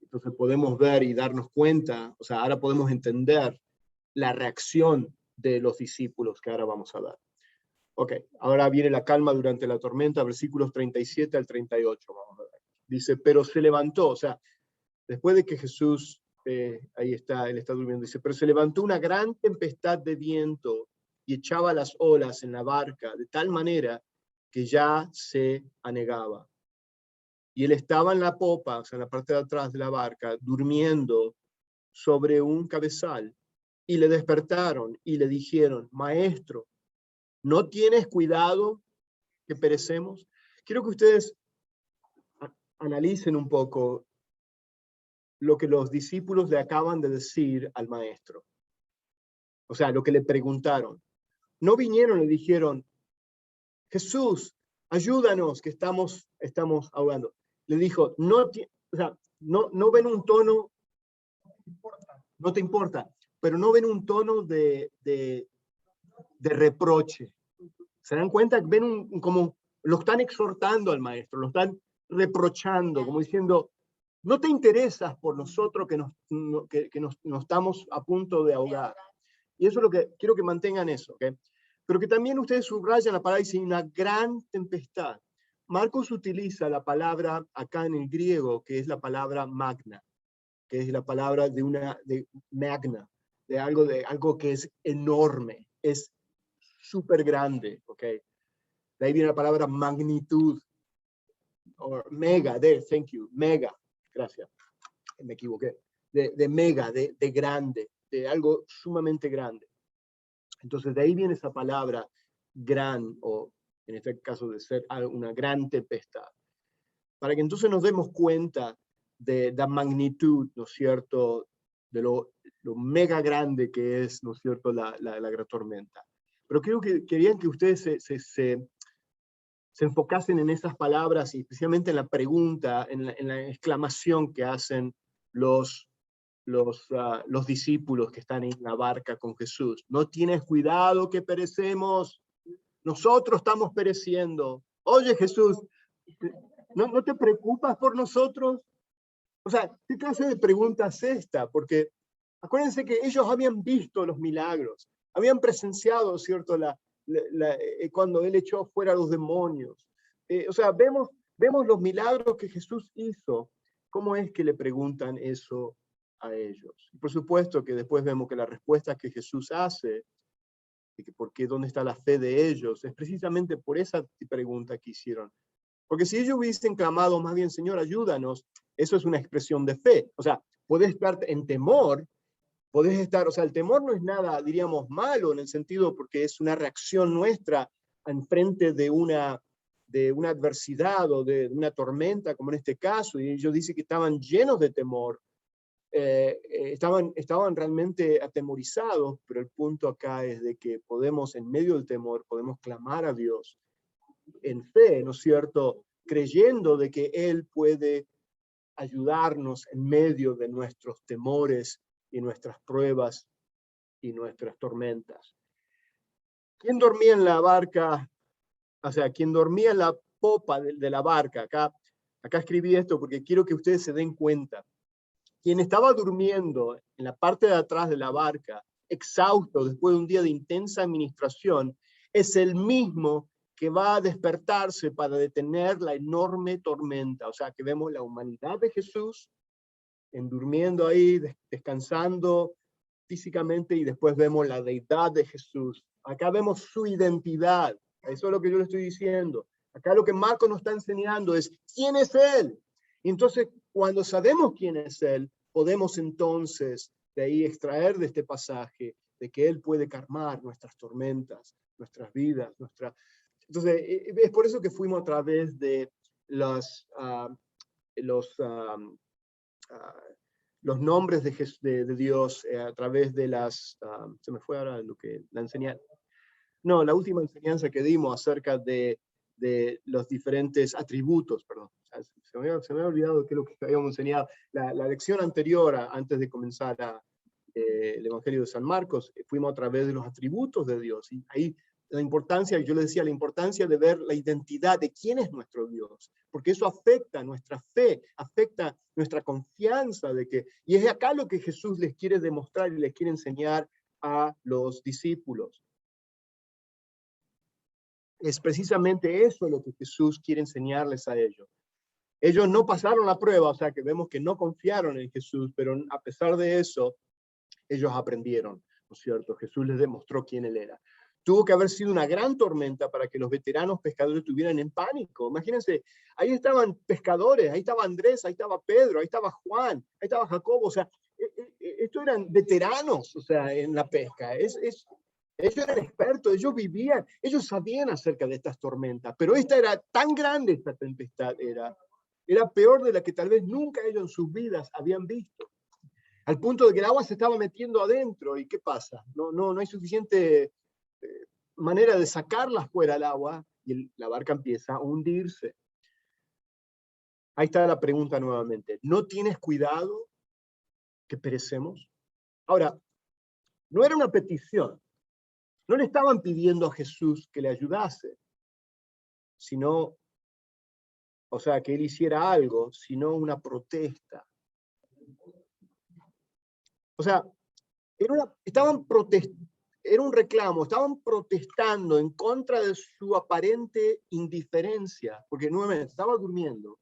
Entonces podemos ver y darnos cuenta, o sea, ahora podemos entender la reacción de los discípulos que ahora vamos a ver. Ok, ahora viene la calma durante la tormenta, versículos 37 al 38, vamos a ver. Dice, pero se levantó, o sea, después de que Jesús, ahí está, él está durmiendo, dice, pero se levantó una gran tempestad de viento y echaba las olas en la barca, de tal manera que ya se anegaba. Y él estaba en la popa, o sea, en la parte de atrás de la barca, durmiendo sobre un cabezal, y le despertaron y le dijeron, maestro, ¿no tienes cuidado que perecemos? Quiero que ustedes analicen un poco lo que los discípulos le acaban de decir al maestro. O sea, lo que le preguntaron. No vinieron y le dijeron, Jesús, ayúdanos, que estamos ahogando. Le dijo, no ven un tono, no te importa, pero no ven un tono de reproche. ¿Se dan cuenta? Ven como lo están exhortando al maestro, lo están reprochando, como diciendo, no te interesas por nosotros que nos estamos a punto de ahogar. Y eso es lo que quiero que mantengan eso, ¿ok? Pero que también ustedes subrayan la palabra, dice una gran tempestad. Marcos utiliza la palabra acá en el griego, que es la palabra magna, que es la palabra de magna, de algo que es enorme, es súper grande, ¿ok? De ahí viene la palabra magnitud, o mega, thank you, mega, gracias, me equivoqué, de mega, de grande, de algo sumamente grande. Entonces de ahí viene esa palabra gran, o en este caso de ser una gran tempestad. Para que entonces nos demos cuenta de la magnitud, ¿no es cierto?, de lo mega grande que es, ¿no es cierto?, la gran tormenta. Pero creo que querían que ustedes se enfocasen en esas palabras y especialmente en la pregunta, en la exclamación que hacen los discípulos que están en la barca con Jesús. No tienes cuidado que perecemos, nosotros estamos pereciendo. Oye Jesús, ¿no te preocupas por nosotros? O sea, ¿qué clase de pregunta es esta? Porque acuérdense que ellos habían visto los milagros, habían presenciado, ¿cierto? Cuando él echó fuera a los demonios. O sea, vemos los milagros que Jesús hizo. ¿Cómo es que le preguntan eso a ellos? Y por supuesto que después vemos que la respuesta que Jesús hace, de que por qué, dónde está la fe de ellos, es precisamente por esa pregunta que hicieron. Porque si ellos hubiesen clamado más bien, Señor, ayúdanos, eso es una expresión de fe. O sea, podés estar en temor, podés estar, o sea, el temor no es nada, diríamos, malo en el sentido porque es una reacción nuestra en frente de una adversidad o de una tormenta, como en este caso, y ellos dicen que estaban llenos de temor, estaban realmente atemorizados, pero el punto acá es de que podemos, en medio del temor, podemos clamar a Dios en fe, ¿no es cierto? Creyendo de que Él puede ayudarnos en medio de nuestros temores y nuestras pruebas y nuestras tormentas. ¿Quién dormía en la barca? O sea, quien dormía en la popa de la barca. Acá escribí esto porque quiero que ustedes se den cuenta. Quien estaba durmiendo en la parte de atrás de la barca, exhausto después de un día de intensa administración, es el mismo que va a despertarse para detener la enorme tormenta. O sea, que vemos la humanidad de Jesús durmiendo ahí, descansando físicamente, y después vemos la deidad de Jesús. Acá vemos su identidad. Eso es lo que yo le estoy diciendo. Acá lo que Marcos nos está enseñando es quién es Él. Y entonces, cuando sabemos quién es Él, podemos entonces de ahí extraer de este pasaje de que Él puede calmar nuestras tormentas, nuestras vidas, Entonces, es por eso que fuimos a través de los nombres de Dios, a través de se me fue ahora lo que la enseñanza. No, la última enseñanza que dimos acerca de los diferentes atributos, perdón. Se me había olvidado qué es lo que habíamos enseñado. La lección anterior, antes de comenzar el Evangelio de San Marcos, fuimos a través de los atributos de Dios. Y ahí la importancia, yo le decía, la importancia de ver la identidad de quién es nuestro Dios, porque eso afecta nuestra fe, afecta nuestra confianza y es acá lo que Jesús les quiere demostrar y les quiere enseñar a los discípulos. Es precisamente eso lo que Jesús quiere enseñarles a ellos. Ellos no pasaron la prueba, o sea que vemos que no confiaron en Jesús, pero a pesar de eso, ellos aprendieron, ¿no es cierto? Jesús les demostró quién Él era. Tuvo que haber sido una gran tormenta para que los veteranos pescadores estuvieran en pánico. Imagínense, ahí estaban pescadores, ahí estaba Andrés, ahí estaba Pedro, ahí estaba Juan, ahí estaba Jacobo, o sea, estos eran veteranos, o sea, en la pesca. Ellos eran expertos, ellos vivían, ellos sabían acerca de estas tormentas, pero esta era tan grande, esta tempestad era peor de la que tal vez nunca ellos en sus vidas habían visto. Al punto de que el agua se estaba metiendo adentro, ¿y qué pasa? No hay suficiente manera de sacarla fuera al agua, y la barca empieza a hundirse. Ahí está la pregunta nuevamente. ¿No tienes cuidado que perecemos? Ahora, no era una petición. No le estaban pidiendo a Jesús que le ayudase, sino, o sea, que él hiciera algo, sino una protesta. O sea, era un reclamo, estaban protestando en contra de su aparente indiferencia, porque nuevamente estaba durmiendo.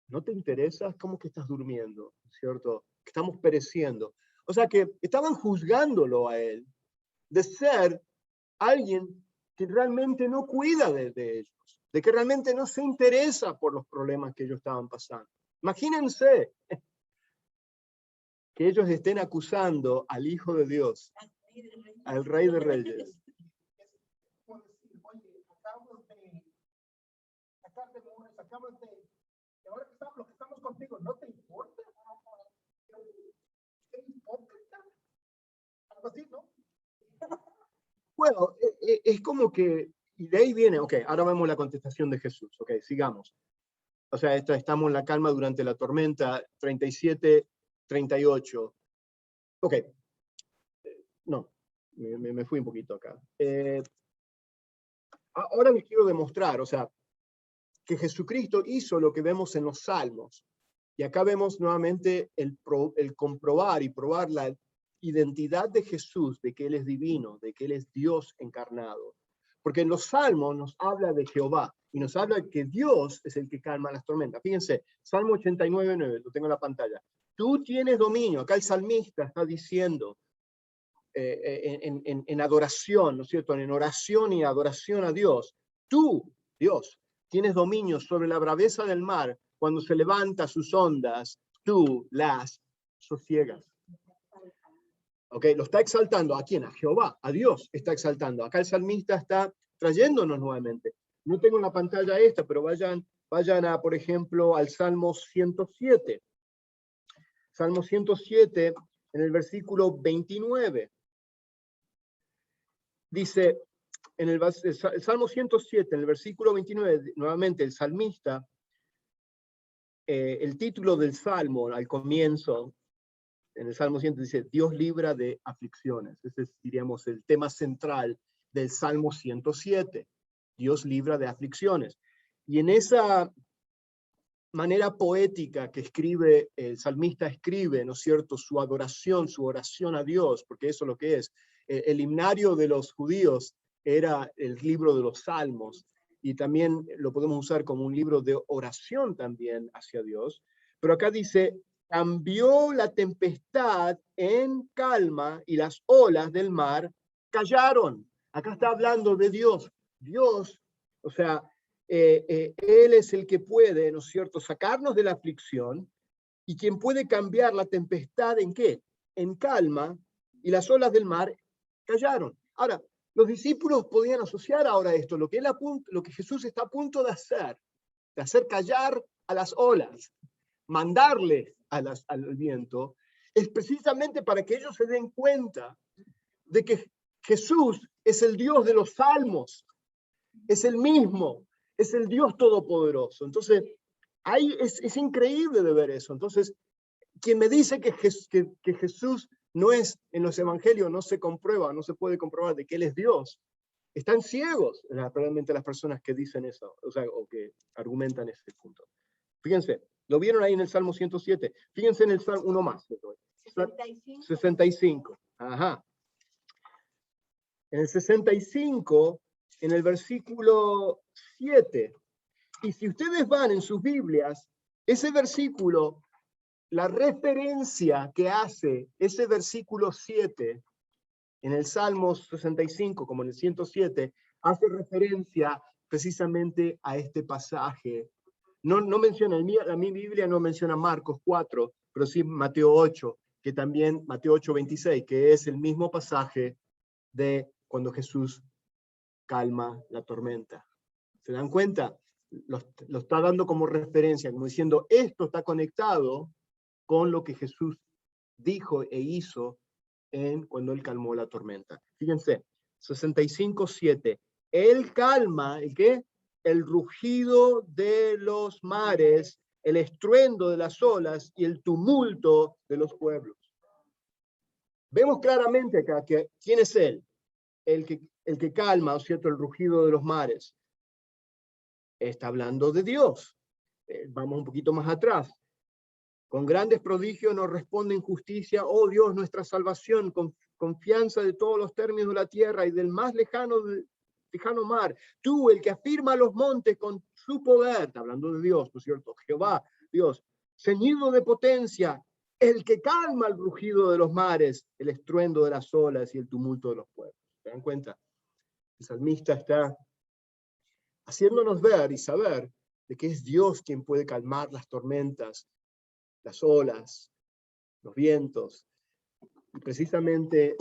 ¿No te interesa? ¿Cómo que estás durmiendo? ¿Cierto? Que estamos pereciendo. O sea que estaban juzgándolo a él de ser alguien que realmente no cuida de ellos, de que realmente no se interesa por los problemas que ellos estaban pasando. Imagínense que ellos estén acusando al Hijo de Dios, al Rey de Reyes.
Ahora que estamos contigo, ¿no te importa? ¿Qué hipócrita? Algo así, ¿no?
Bueno, es como que, y de ahí viene, ok, ahora vemos la contestación de Jesús, ok, sigamos. O sea, estamos en la calma durante la tormenta, 37, 38. Ok, no, me fui un poquito acá. Ahora les quiero demostrar, o sea, que Jesucristo hizo lo que vemos en los Salmos. Y acá vemos nuevamente el comprobar y probar la identidad de Jesús, de que Él es divino, de que Él es Dios encarnado. Porque en los Salmos nos habla de Jehová, y nos habla que Dios es el que calma las tormentas. Fíjense, Salmo 89:9, lo tengo en la pantalla. Tú tienes dominio. Acá el salmista está diciendo, en adoración, ¿no es cierto? En oración y adoración a Dios. Tú, Dios, tienes dominio sobre la braveza del mar. Cuando se levanta sus ondas, tú las sosiegas. ¿Ok? Lo está exaltando. ¿A quién? A Jehová, a Dios está exaltando. Acá el salmista está trayéndonos nuevamente. No tengo en la pantalla esta, pero vayan a, por ejemplo, al Salmo 107. Salmo 107, en el versículo 29. Dice, en el Salmo 107, en el versículo 29, nuevamente el salmista, el título del Salmo al comienzo, en el Salmo 100 dice, Dios libra de aflicciones. Ese es, diríamos, el tema central del Salmo 107. Dios libra de aflicciones. Y en esa manera poética que escribe, el salmista escribe, ¿no es cierto?, su adoración, su oración a Dios, porque eso es lo que es. El himnario de los judíos era el libro de los Salmos, y también lo podemos usar como un libro de oración también hacia Dios. Pero acá dice, cambió la tempestad en calma y las olas del mar callaron. Acá está hablando de Dios. Dios, o sea, Él es el que puede, ¿no es cierto?, sacarnos de la aflicción, y quien puede cambiar la tempestad ¿en qué? En calma, y las olas del mar callaron. Ahora, los discípulos podían asociar ahora esto, lo que Jesús está a punto de hacer callar a las olas, mandarle al viento, es precisamente para que ellos se den cuenta de que Jesús es el Dios de los salmos, es el mismo, es el Dios todopoderoso. Entonces, ahí es increíble de ver eso. Entonces, quien me dice que Jesús no es, en los evangelios no se comprueba, no se puede comprobar de que Él es Dios, están ciegos realmente las personas que dicen eso, o sea, o que argumentan ese punto. Fíjense, lo vieron ahí en el Salmo 107. Fíjense en el Salmo, uno más. 65. Ajá. En el 65, en el versículo 7. Y si ustedes van en sus Biblias, ese versículo, la referencia que hace ese versículo 7, en el Salmo 65, como en el 107, hace referencia precisamente a este pasaje. No menciona, mi Biblia no menciona Marcos 4, pero sí Mateo 8, que también, Mateo 8:26, que es el mismo pasaje de cuando Jesús calma la tormenta. ¿Se dan cuenta? Lo está dando como referencia, como diciendo, esto está conectado con lo que Jesús dijo e hizo cuando Él calmó la tormenta. Fíjense, 65:7. Él calma, ¿el qué? El rugido de los mares, el estruendo de las olas y el tumulto de los pueblos. Vemos claramente acá que ¿quién es Él? El que calma, ¿no es cierto?, el rugido de los mares. Está hablando de Dios. Vamos un poquito más atrás. Con grandes prodigios nos responde en justicia, oh Dios, nuestra salvación, con confianza de todos los términos de la tierra y del más lejano mar. Tú, el que afirma los montes con su poder, está hablando de Dios, ¿no es cierto? Jehová, Dios, ceñido de potencia, el que calma el rugido de los mares, el estruendo de las olas y el tumulto de los pueblos. ¿Se dan cuenta? El salmista está haciéndonos ver y saber de que es Dios quien puede calmar las tormentas, las olas, los vientos. Y precisamente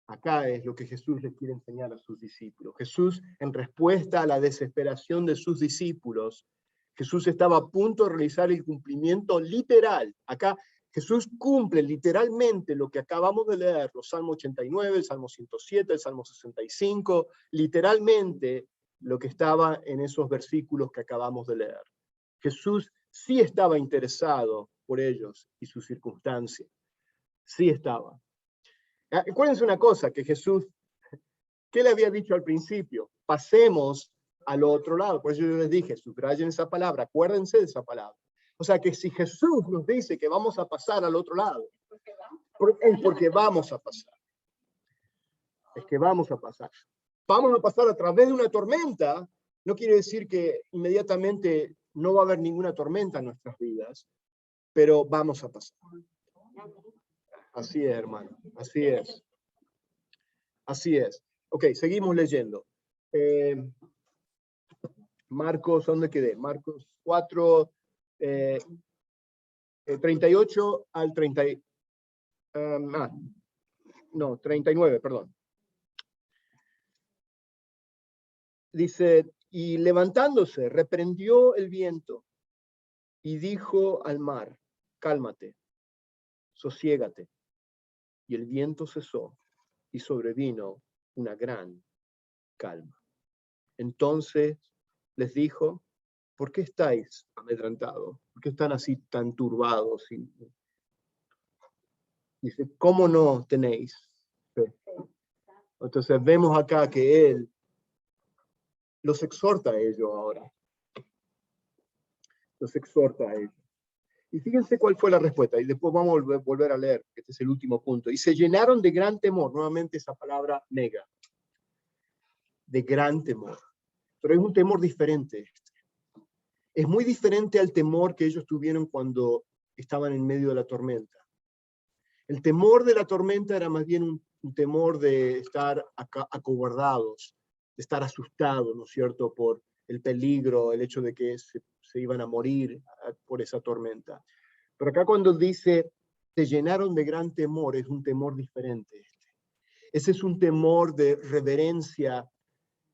acá es lo que Jesús les quiere enseñar a sus discípulos. Jesús, en respuesta a la desesperación de sus discípulos, Jesús estaba a punto de realizar el cumplimiento literal. Acá Jesús cumple literalmente lo que acabamos de leer, los Salmos 89, el Salmo 107, el Salmo 65, literalmente lo que estaba en esos versículos que acabamos de leer. Jesús sí estaba interesado por ellos y sus circunstancias. Sí estaba. Acuérdense una cosa, que Jesús, ¿qué le había dicho al principio? Pasemos al otro lado. Por eso yo les dije, subrayen esa palabra, acuérdense de esa palabra. O sea que si Jesús nos dice que vamos a pasar al otro lado, es porque vamos a pasar. Es que vamos a pasar. Vamos a pasar a través de una tormenta. No quiere decir que inmediatamente no va a haber ninguna tormenta en nuestras vidas, pero vamos a pasar. Así es, hermano. Así es. Así es. Ok, seguimos leyendo. Marcos, ¿dónde quedé? Marcos 4, 38 al 30. No, 39, perdón. Dice, y levantándose, reprendió el viento y dijo al mar, cálmate, sosiégate. Y el viento cesó y sobrevino una gran calma. Entonces les dijo, ¿por qué estáis amedrentados? ¿Por qué están así tan turbados? Dice, ¿cómo no tenéis fe? Entonces vemos acá que él los exhorta a ellos ahora. Los exhorta a ellos. Y fíjense cuál fue la respuesta, y después vamos a volver a leer, este es el último punto. Y se llenaron de gran temor, nuevamente esa palabra mega, de gran temor. Pero es un temor diferente. Es muy diferente al temor que ellos tuvieron cuando estaban en medio de la tormenta. El temor de la tormenta era más bien un temor de estar acobardados, de estar asustados, ¿no es cierto?, por el peligro, el hecho de que se iban a morir por esa tormenta. Pero acá cuando dice, se llenaron de gran temor, es un temor diferente. Ese es un temor de reverencia,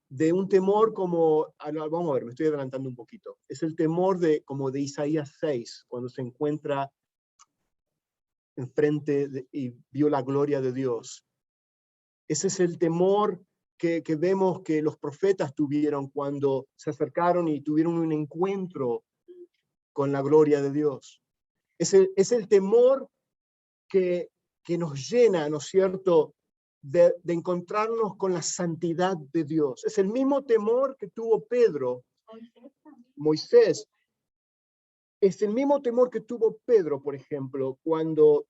de un temor como, vamos a ver, me estoy adelantando un poquito, es el temor como de Isaías 6, cuando se encuentra enfrente y vio la gloria de Dios. Ese es el temor que vemos que los profetas tuvieron cuando se acercaron y tuvieron un encuentro con la gloria de Dios. Es el temor que nos llena, ¿no es cierto?, de encontrarnos con la santidad de Dios. Es el mismo temor que tuvo Pedro, Moisés. Es el mismo temor que tuvo Pedro, por ejemplo, cuando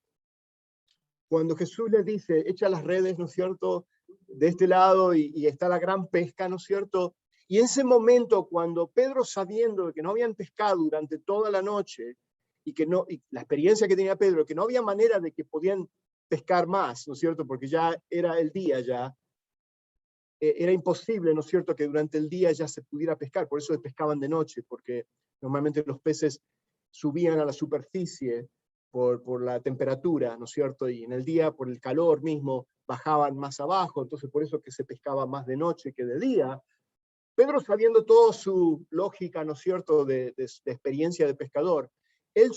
Jesús le dice, echa las redes, ¿no es cierto?, de este lado y está la gran pesca, ¿no es cierto? Y en ese momento, cuando Pedro, sabiendo que no habían pescado durante toda la noche, y la experiencia que tenía Pedro, que no había manera de que podían pescar más, ¿no es cierto?, porque ya era el día ya, era imposible, ¿no es cierto?, que durante el día ya se pudiera pescar, por eso pescaban de noche, porque normalmente los peces subían a la superficie por la temperatura, ¿no es cierto?, y en el día, por el calor mismo, bajaban más abajo, entonces por eso que se pescaba más de noche que de día. Pedro, sabiendo toda su lógica, ¿no es cierto?, de experiencia de pescador, él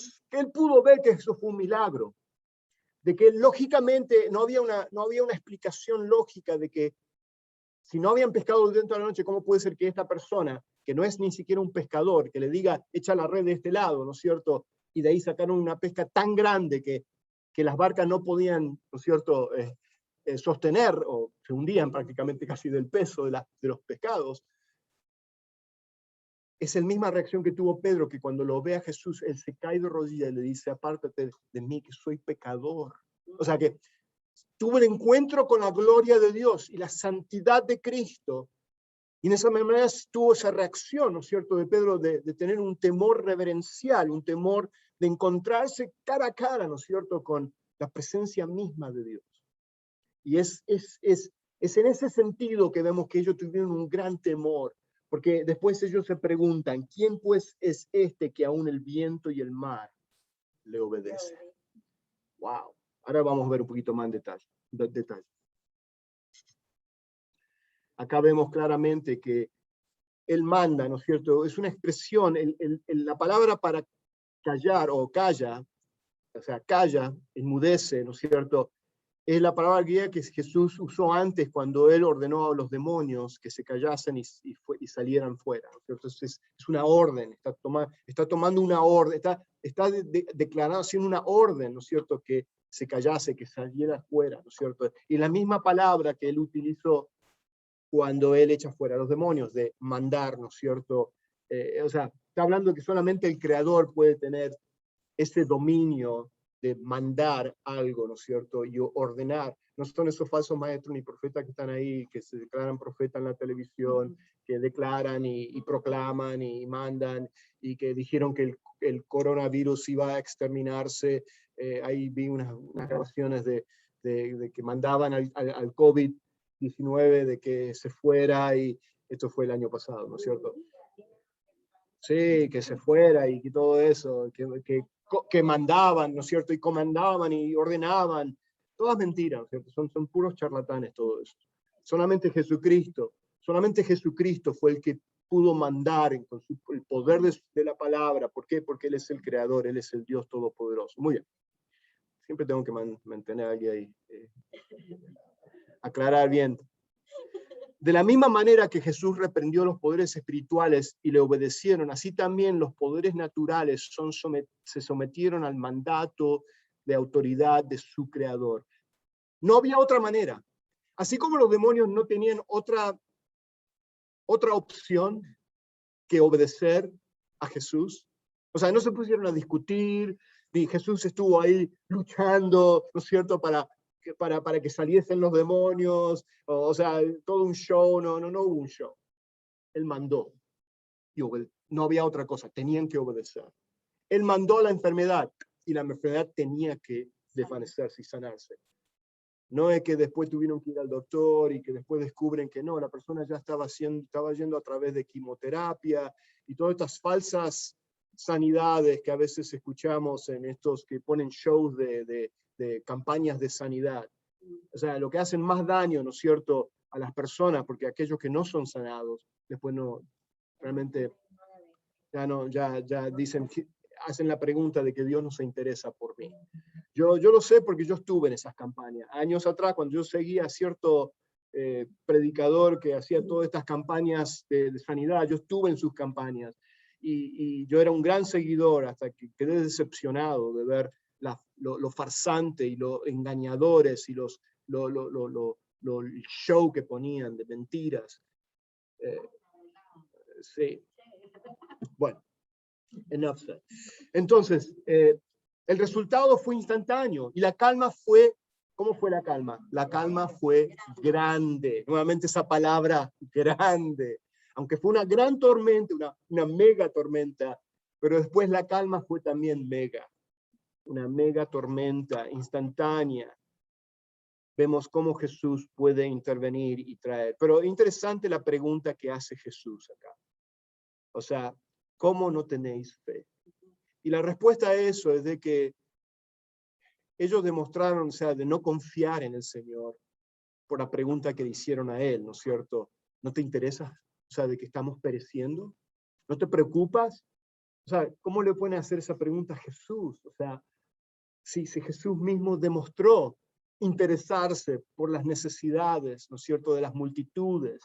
pudo ver que eso fue un milagro, de que lógicamente no había una explicación lógica de que si no habían pescado dentro de la noche, ¿cómo puede ser que esta persona, que no es ni siquiera un pescador, que le diga, echa la red de este lado, ¿no es cierto?, y de ahí sacaron una pesca tan grande que las barcas no podían, ¿no es cierto?, sostener, o se hundían prácticamente casi del peso de los pescados. Es la misma reacción que tuvo Pedro, que cuando lo ve a Jesús, él se cae de rodillas y le dice, apártate de mí, que soy pecador. O sea que tuvo el encuentro con la gloria de Dios y la santidad de Cristo, y en esa manera tuvo esa reacción, ¿no es cierto?, de Pedro, de tener un temor reverencial, un temor de encontrarse cara a cara, ¿no es cierto?, con la presencia misma de Dios. Y es en ese sentido que vemos que ellos tuvieron un gran temor, porque después ellos se preguntan, ¿quién pues es este que aún el viento y el mar le obedecen? Wow. Ahora vamos a ver un poquito más en detalle. Acá vemos claramente que él manda, ¿no es cierto? Es una expresión, la palabra para callar o calla, o sea, calla, enmudece, ¿no es cierto?, es la palabra griega que Jesús usó antes cuando él ordenó a los demonios que se callasen y salieran fuera, ¿no es cierto? Es una orden, está tomando una orden, está declarando, haciendo una orden, ¿no es cierto?, que se callase, que saliera fuera, ¿no es cierto? Y la misma palabra que él utilizó cuando él echa fuera a los demonios, de mandar, ¿no es cierto? O sea, Está hablando que solamente el Creador puede tener ese dominio de mandar algo, ¿no es cierto? Y ordenar. No son esos falsos maestros ni profetas que están ahí, que se declaran profetas en la televisión, que declaran y proclaman y mandan, y que dijeron que el coronavirus iba a exterminarse. Ahí vi unas grabaciones de que mandaban al COVID-19 de que se fuera, y esto fue el año pasado, ¿no es cierto? Sí, que se fuera y que todo eso, que mandaban, ¿no es cierto? Y comandaban y ordenaban. Todas mentiras, ¿no es cierto? Son puros charlatanes todo eso. Solamente Jesucristo fue el que pudo mandar con el poder de la palabra. ¿Por qué? Porque Él es el creador, Él es el Dios todopoderoso. Muy bien. Siempre tengo que mantener a alguien ahí. Aclarar bien. De la misma manera que Jesús reprendió los poderes espirituales y le obedecieron, así también los poderes naturales se sometieron al mandato de autoridad de su creador. No había otra manera. Así como los demonios no tenían otra opción que obedecer a Jesús. O sea, no se pusieron a discutir, ni Jesús estuvo ahí luchando, ¿no es cierto?, para que saliesen los demonios, o sea, todo un show. No hubo un show. Él mandó, y no había otra cosa, tenían que obedecer. Él mandó la enfermedad, y la enfermedad tenía que desvanecerse y sanarse. No es que después tuvieron que ir al doctor y que después descubren que no, la persona ya estaba yendo a través de quimioterapia y todas estas falsas sanidades que a veces escuchamos en estos que ponen shows de campañas de sanidad. O sea, lo que hacen más daño, ¿no es cierto?, a las personas, porque aquellos que no son sanados, después no, realmente ya dicen, hacen la pregunta de que Dios no se interesa por mí. Yo lo sé porque yo estuve en esas campañas. Años atrás, cuando yo seguía a cierto predicador que hacía todas estas campañas de sanidad, yo estuve en sus campañas y yo era un gran seguidor hasta que quedé decepcionado de ver lo farsante y lo engañadores y el show que ponían de mentiras. Sí. Bueno, enough said. Entonces, el resultado fue instantáneo y la calma fue, ¿cómo fue la calma? La calma fue grande. Nuevamente esa palabra, grande. Aunque fue una gran tormenta, una mega tormenta, pero después la calma fue también mega. Una mega tormenta instantánea. Vemos cómo Jesús puede intervenir y traer. Pero interesante la pregunta que hace Jesús acá. O sea, ¿cómo no tenéis fe? Y la respuesta a eso es de que ellos demostraron, o sea, de no confiar en el Señor por la pregunta que le hicieron a Él, ¿no es cierto? ¿No te interesa, o sea, de que estamos pereciendo? ¿No te preocupas? O sea, ¿cómo le pueden hacer esa pregunta a Jesús? O sea, si Jesús mismo demostró interesarse por las necesidades, ¿no es cierto?, de las multitudes.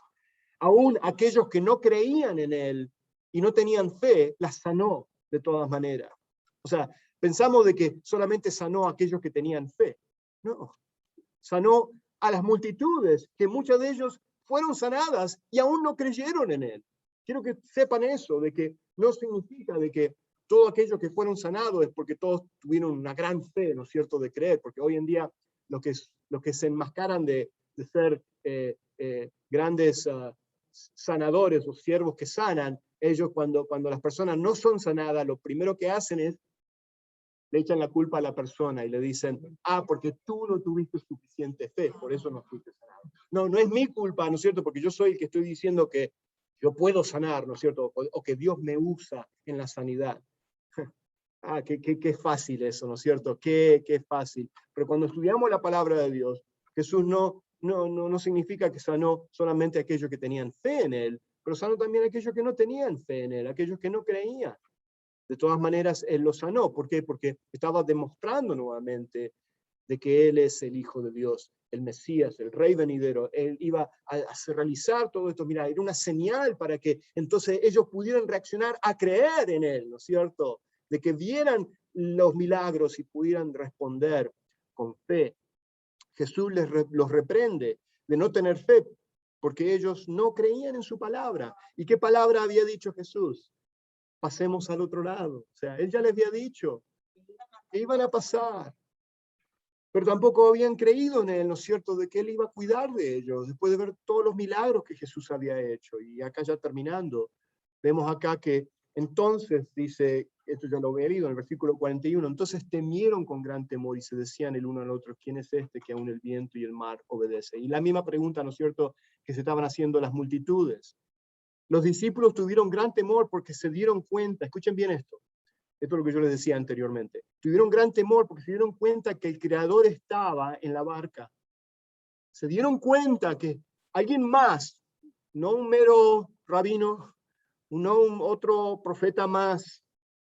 Aún aquellos que no creían en Él y no tenían fe, las sanó de todas maneras. O sea, pensamos de que solamente sanó a aquellos que tenían fe. No, sanó a las multitudes, que muchas de ellos fueron sanadas y aún no creyeron en Él. Quiero que sepan eso, de que no significa de que todos aquellos que fueron sanados es porque todos tuvieron una gran fe, ¿no es cierto?, de creer, porque hoy en día los que se enmascaran de ser grandes sanadores o siervos que sanan, ellos cuando las personas no son sanadas, lo primero que hacen es le echan la culpa a la persona y le dicen, porque tú no tuviste suficiente fe, por eso no fuiste sanado. No es mi culpa, ¿no es cierto? Porque yo soy el que estoy diciendo que yo puedo sanar, ¿no es cierto? O que Dios me usa en la sanidad. Qué fácil eso, ¿no es cierto? Qué fácil. Pero cuando estudiamos la palabra de Dios, Jesús no significa que sanó solamente a aquellos que tenían fe en Él, pero sanó también a aquellos que no tenían fe en Él, aquellos que no creían. De todas maneras, Él lo sanó. ¿Por qué? Porque estaba demostrando nuevamente de que Él es el Hijo de Dios, el Mesías, el Rey venidero. Él iba a realizar todo esto. Mira, era una señal para que entonces ellos pudieran reaccionar a creer en Él, ¿no es cierto? De que vieran los milagros y pudieran responder con fe. Jesús los reprende de no tener fe, porque ellos no creían en su palabra. ¿Y qué palabra había dicho Jesús? pasemos al otro lado. O sea, él ya les había dicho que iban a pasar. Pero tampoco habían creído en él, ¿no es cierto?, de que él iba a cuidar de ellos, después de ver todos los milagros que Jesús había hecho. Y acá ya terminando, vemos acá que entonces, dice, esto ya lo había leído en el versículo 41, entonces temieron con gran temor y se decían el uno al otro, ¿quién es este que aún el viento y el mar obedece? Y la misma pregunta, ¿no es cierto?, que se estaban haciendo las multitudes. Los discípulos tuvieron gran temor porque se dieron cuenta, escuchen bien esto es lo que yo les decía anteriormente, tuvieron gran temor porque se dieron cuenta que el Creador estaba en la barca. Se dieron cuenta que alguien más, no un mero rabino, no un otro profeta más,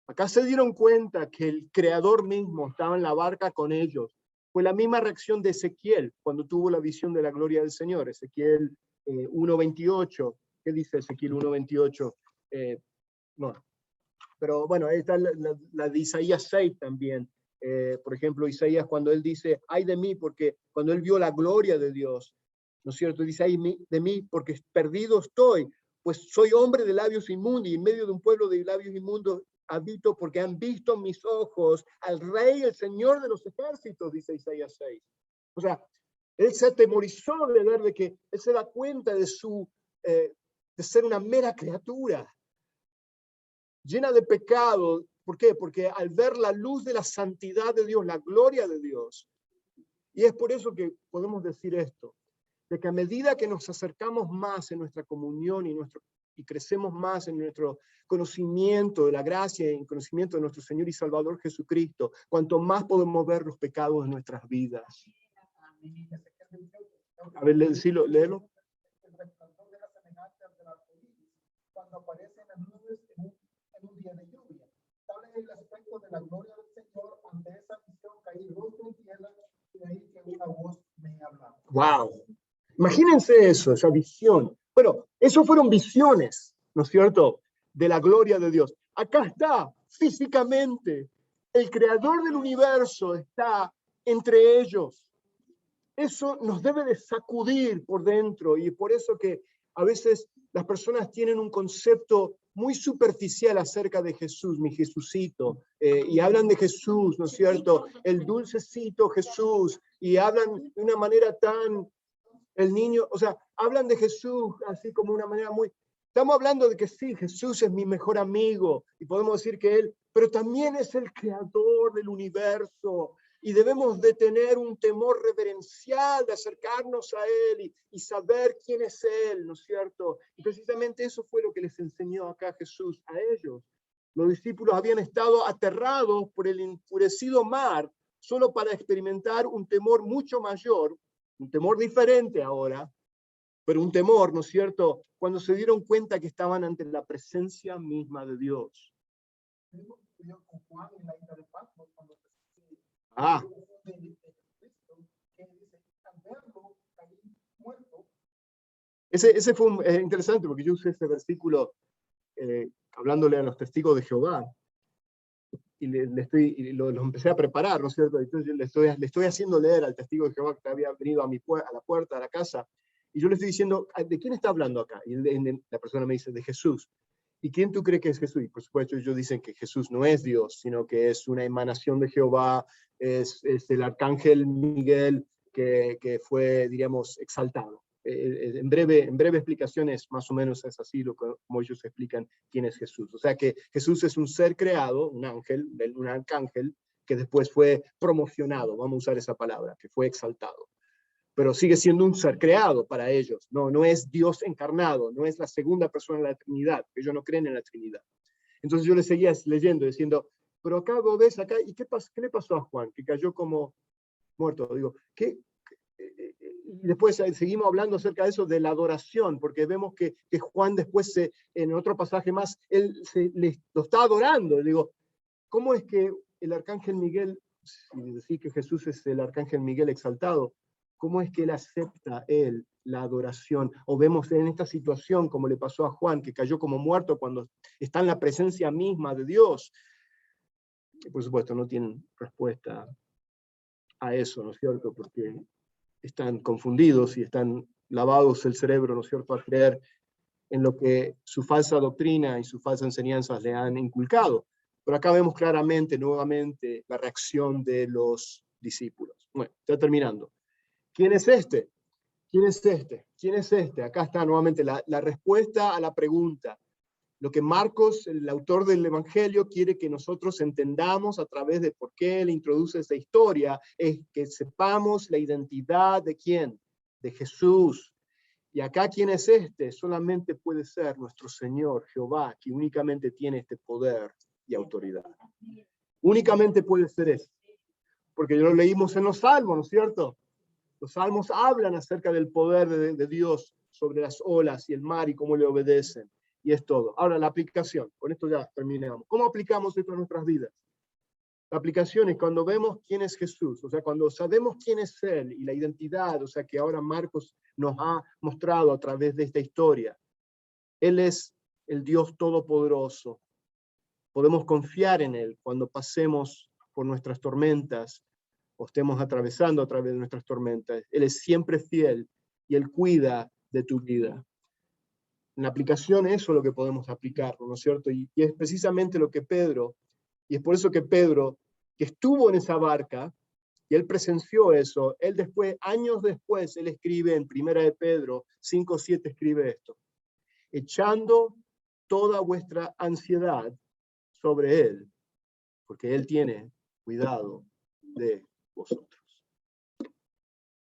acá se dieron cuenta que el Creador mismo estaba en la barca con ellos. Fue la misma reacción de Ezequiel cuando tuvo la visión de la gloria del Señor. Ezequiel 1:28. ¿Qué dice Ezequiel 1:28? No, pero bueno, ahí está la de Isaías 6 también. Por ejemplo, Isaías cuando él dice, ay de mí, porque cuando él vio la gloria de Dios, ¿no es cierto? Dice, ay de mí, porque perdido estoy, pues soy hombre de labios inmundos y en medio de un pueblo de labios inmundos habito porque han visto mis ojos al Rey, el Señor de los ejércitos, dice Isaías 6. O sea, él se atemorizó de ver de que él se da cuenta de de ser una mera criatura llena de pecado. ¿Por qué? Porque al ver la luz de la santidad de Dios, la gloria de Dios, y es por eso que podemos decir esto, de que a medida que nos acercamos más en nuestra comunión y crecemos más en nuestro conocimiento de la gracia y en conocimiento de nuestro Señor y Salvador Jesucristo, cuanto más podemos ver los pecados de nuestras vidas. A ver, léelo.
Cuando aparecen las nubes en un día de lluvia. Tal es el aspecto de la gloria del Señor. Ante esa visión caí rostro en tierra y ahí que una voz me hablaba.
¡Wow! Imagínense eso, esa visión. Bueno, eso fueron visiones, ¿no es cierto?, de la gloria de Dios. Acá está, físicamente, el creador del universo está entre ellos. Eso nos debe de sacudir por dentro y por eso que a veces las personas tienen un concepto muy superficial acerca de Jesús, mi Jesucito, y hablan de Jesús, ¿no es cierto? El dulcecito Jesús, y hablan de una manera tan, el niño, o sea, hablan de Jesús así como una manera muy, estamos hablando de que sí, Jesús es mi mejor amigo, y podemos decir que Él, pero también es el creador del universo, y debemos de tener un temor reverencial de acercarnos a Él y saber quién es Él, ¿no es cierto? Y precisamente eso fue lo que les enseñó acá Jesús a ellos. Los discípulos habían estado aterrados por el enfurecido mar solo para experimentar un temor mucho mayor, un temor diferente ahora, pero un temor, ¿no es cierto?, cuando se dieron cuenta que estaban ante la presencia misma de Dios. Ah. Ese fue interesante porque yo usé ese versículo hablándole a los testigos de Jehová y los empecé a preparar, ¿no es cierto? Entonces le estoy haciendo leer al testigo de Jehová que había venido a la puerta de la casa y yo le estoy diciendo, ¿de quién está hablando acá? Y la persona me dice, de Jesús. ¿Y quién tú crees que es Jesús? Y por supuesto ellos dicen que Jesús no es Dios, sino que es una emanación de Jehová, es el arcángel Miguel que fue, diríamos, exaltado. En breve explicaciones, más o menos es así como ellos explican quién es Jesús. O sea que Jesús es un ser creado, un ángel, un arcángel, que después fue promocionado, vamos a usar esa palabra, que fue exaltado. Pero sigue siendo un ser creado para ellos. No es Dios encarnado, no es la segunda persona de la Trinidad. Ellos no creen en la Trinidad. Entonces yo le seguía leyendo, diciendo, pero acá vos ves acá, ¿y qué le pasó a Juan? Que cayó como muerto. Digo, ¿qué? Y después seguimos hablando acerca de eso, de la adoración, porque vemos que Juan después, en otro pasaje más, él lo está adorando. Digo, ¿cómo es que el arcángel Miguel, si decir que Jesús es el arcángel Miguel exaltado, cómo es que él acepta la adoración? O vemos en esta situación, como le pasó a Juan, que cayó como muerto cuando está en la presencia misma de Dios. Y por supuesto, no tienen respuesta a eso, ¿no es cierto? Porque están confundidos y están lavados el cerebro, ¿no es cierto?, a creer en lo que su falsa doctrina y sus falsas enseñanzas le han inculcado. Pero acá vemos claramente, nuevamente, la reacción de los discípulos. Bueno, ya terminando. ¿Quién es este? ¿Quién es este? ¿Quién es este? Acá está nuevamente la respuesta a la pregunta. Lo que Marcos, el autor del Evangelio, quiere que nosotros entendamos a través de por qué él introduce esta historia, es que sepamos la identidad de quién, de Jesús. Y acá, ¿quién es este? Solamente puede ser nuestro Señor Jehová, que únicamente tiene este poder y autoridad. Únicamente puede ser eso. Porque lo leímos en los Salmos, ¿no es cierto? Los Salmos hablan acerca del poder de Dios sobre las olas y el mar y cómo le obedecen. Y es todo. Ahora, la aplicación. Con esto ya terminamos. ¿Cómo aplicamos esto a nuestras vidas? La aplicación es cuando vemos quién es Jesús, o sea, cuando sabemos quién es Él y la identidad, o sea, que ahora Marcos nos ha mostrado a través de esta historia. Él es el Dios Todopoderoso. Podemos confiar en Él cuando pasemos por nuestras tormentas o estemos atravesando a través de nuestras tormentas. Él es siempre fiel y Él cuida de tu vida. En la aplicación eso es lo que podemos aplicar, ¿no es cierto? Y es precisamente lo que Pedro, y es por eso que Pedro, que estuvo en esa barca, y él presenció eso, él después, años después, él escribe en 1 de Pedro 5:7, escribe esto: echando toda vuestra ansiedad sobre él, porque él tiene cuidado de vosotros.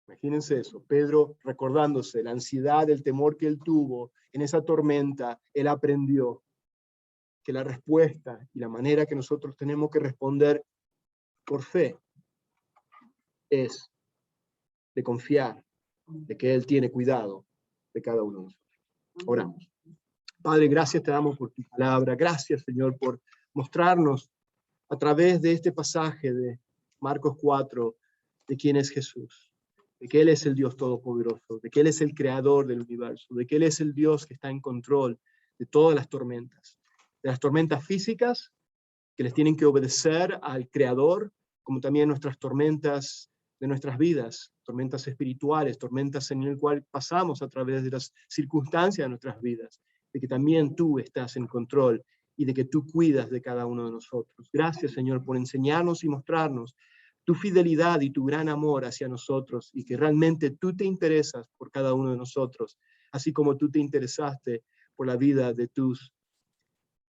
Imagínense eso, Pedro recordándose la ansiedad, el temor que él tuvo en esa tormenta, él aprendió que la respuesta y la manera que nosotros tenemos que responder por fe es de confiar de que Él tiene cuidado de cada uno de nosotros. Oramos. Padre, gracias te damos por tu palabra. Gracias, Señor, por mostrarnos a través de este pasaje de Marcos 4 de quién es Jesús, de que Él es el Dios Todopoderoso, de que Él es el creador del universo, de que Él es el Dios que está en control de todas las tormentas, de las tormentas físicas que les tienen que obedecer al Creador, como también nuestras tormentas de nuestras vidas, tormentas espirituales, tormentas en el cual pasamos a través de las circunstancias de nuestras vidas, de que también tú estás en control y de que tú cuidas de cada uno de nosotros. Gracias, Señor, por enseñarnos y mostrarnos tu fidelidad y tu gran amor hacia nosotros, y que realmente tú te interesas por cada uno de nosotros, así como tú te interesaste por la vida de tus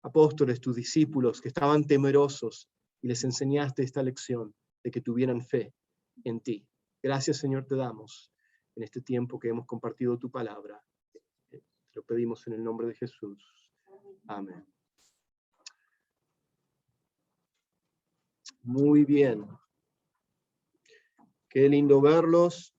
apóstoles, tus discípulos, que estaban temerosos, y les enseñaste esta lección de que tuvieran fe en ti. Gracias, Señor, te damos en este tiempo que hemos compartido tu palabra. Te lo pedimos en el nombre de Jesús. Amén. Muy bien. Qué lindo verlos.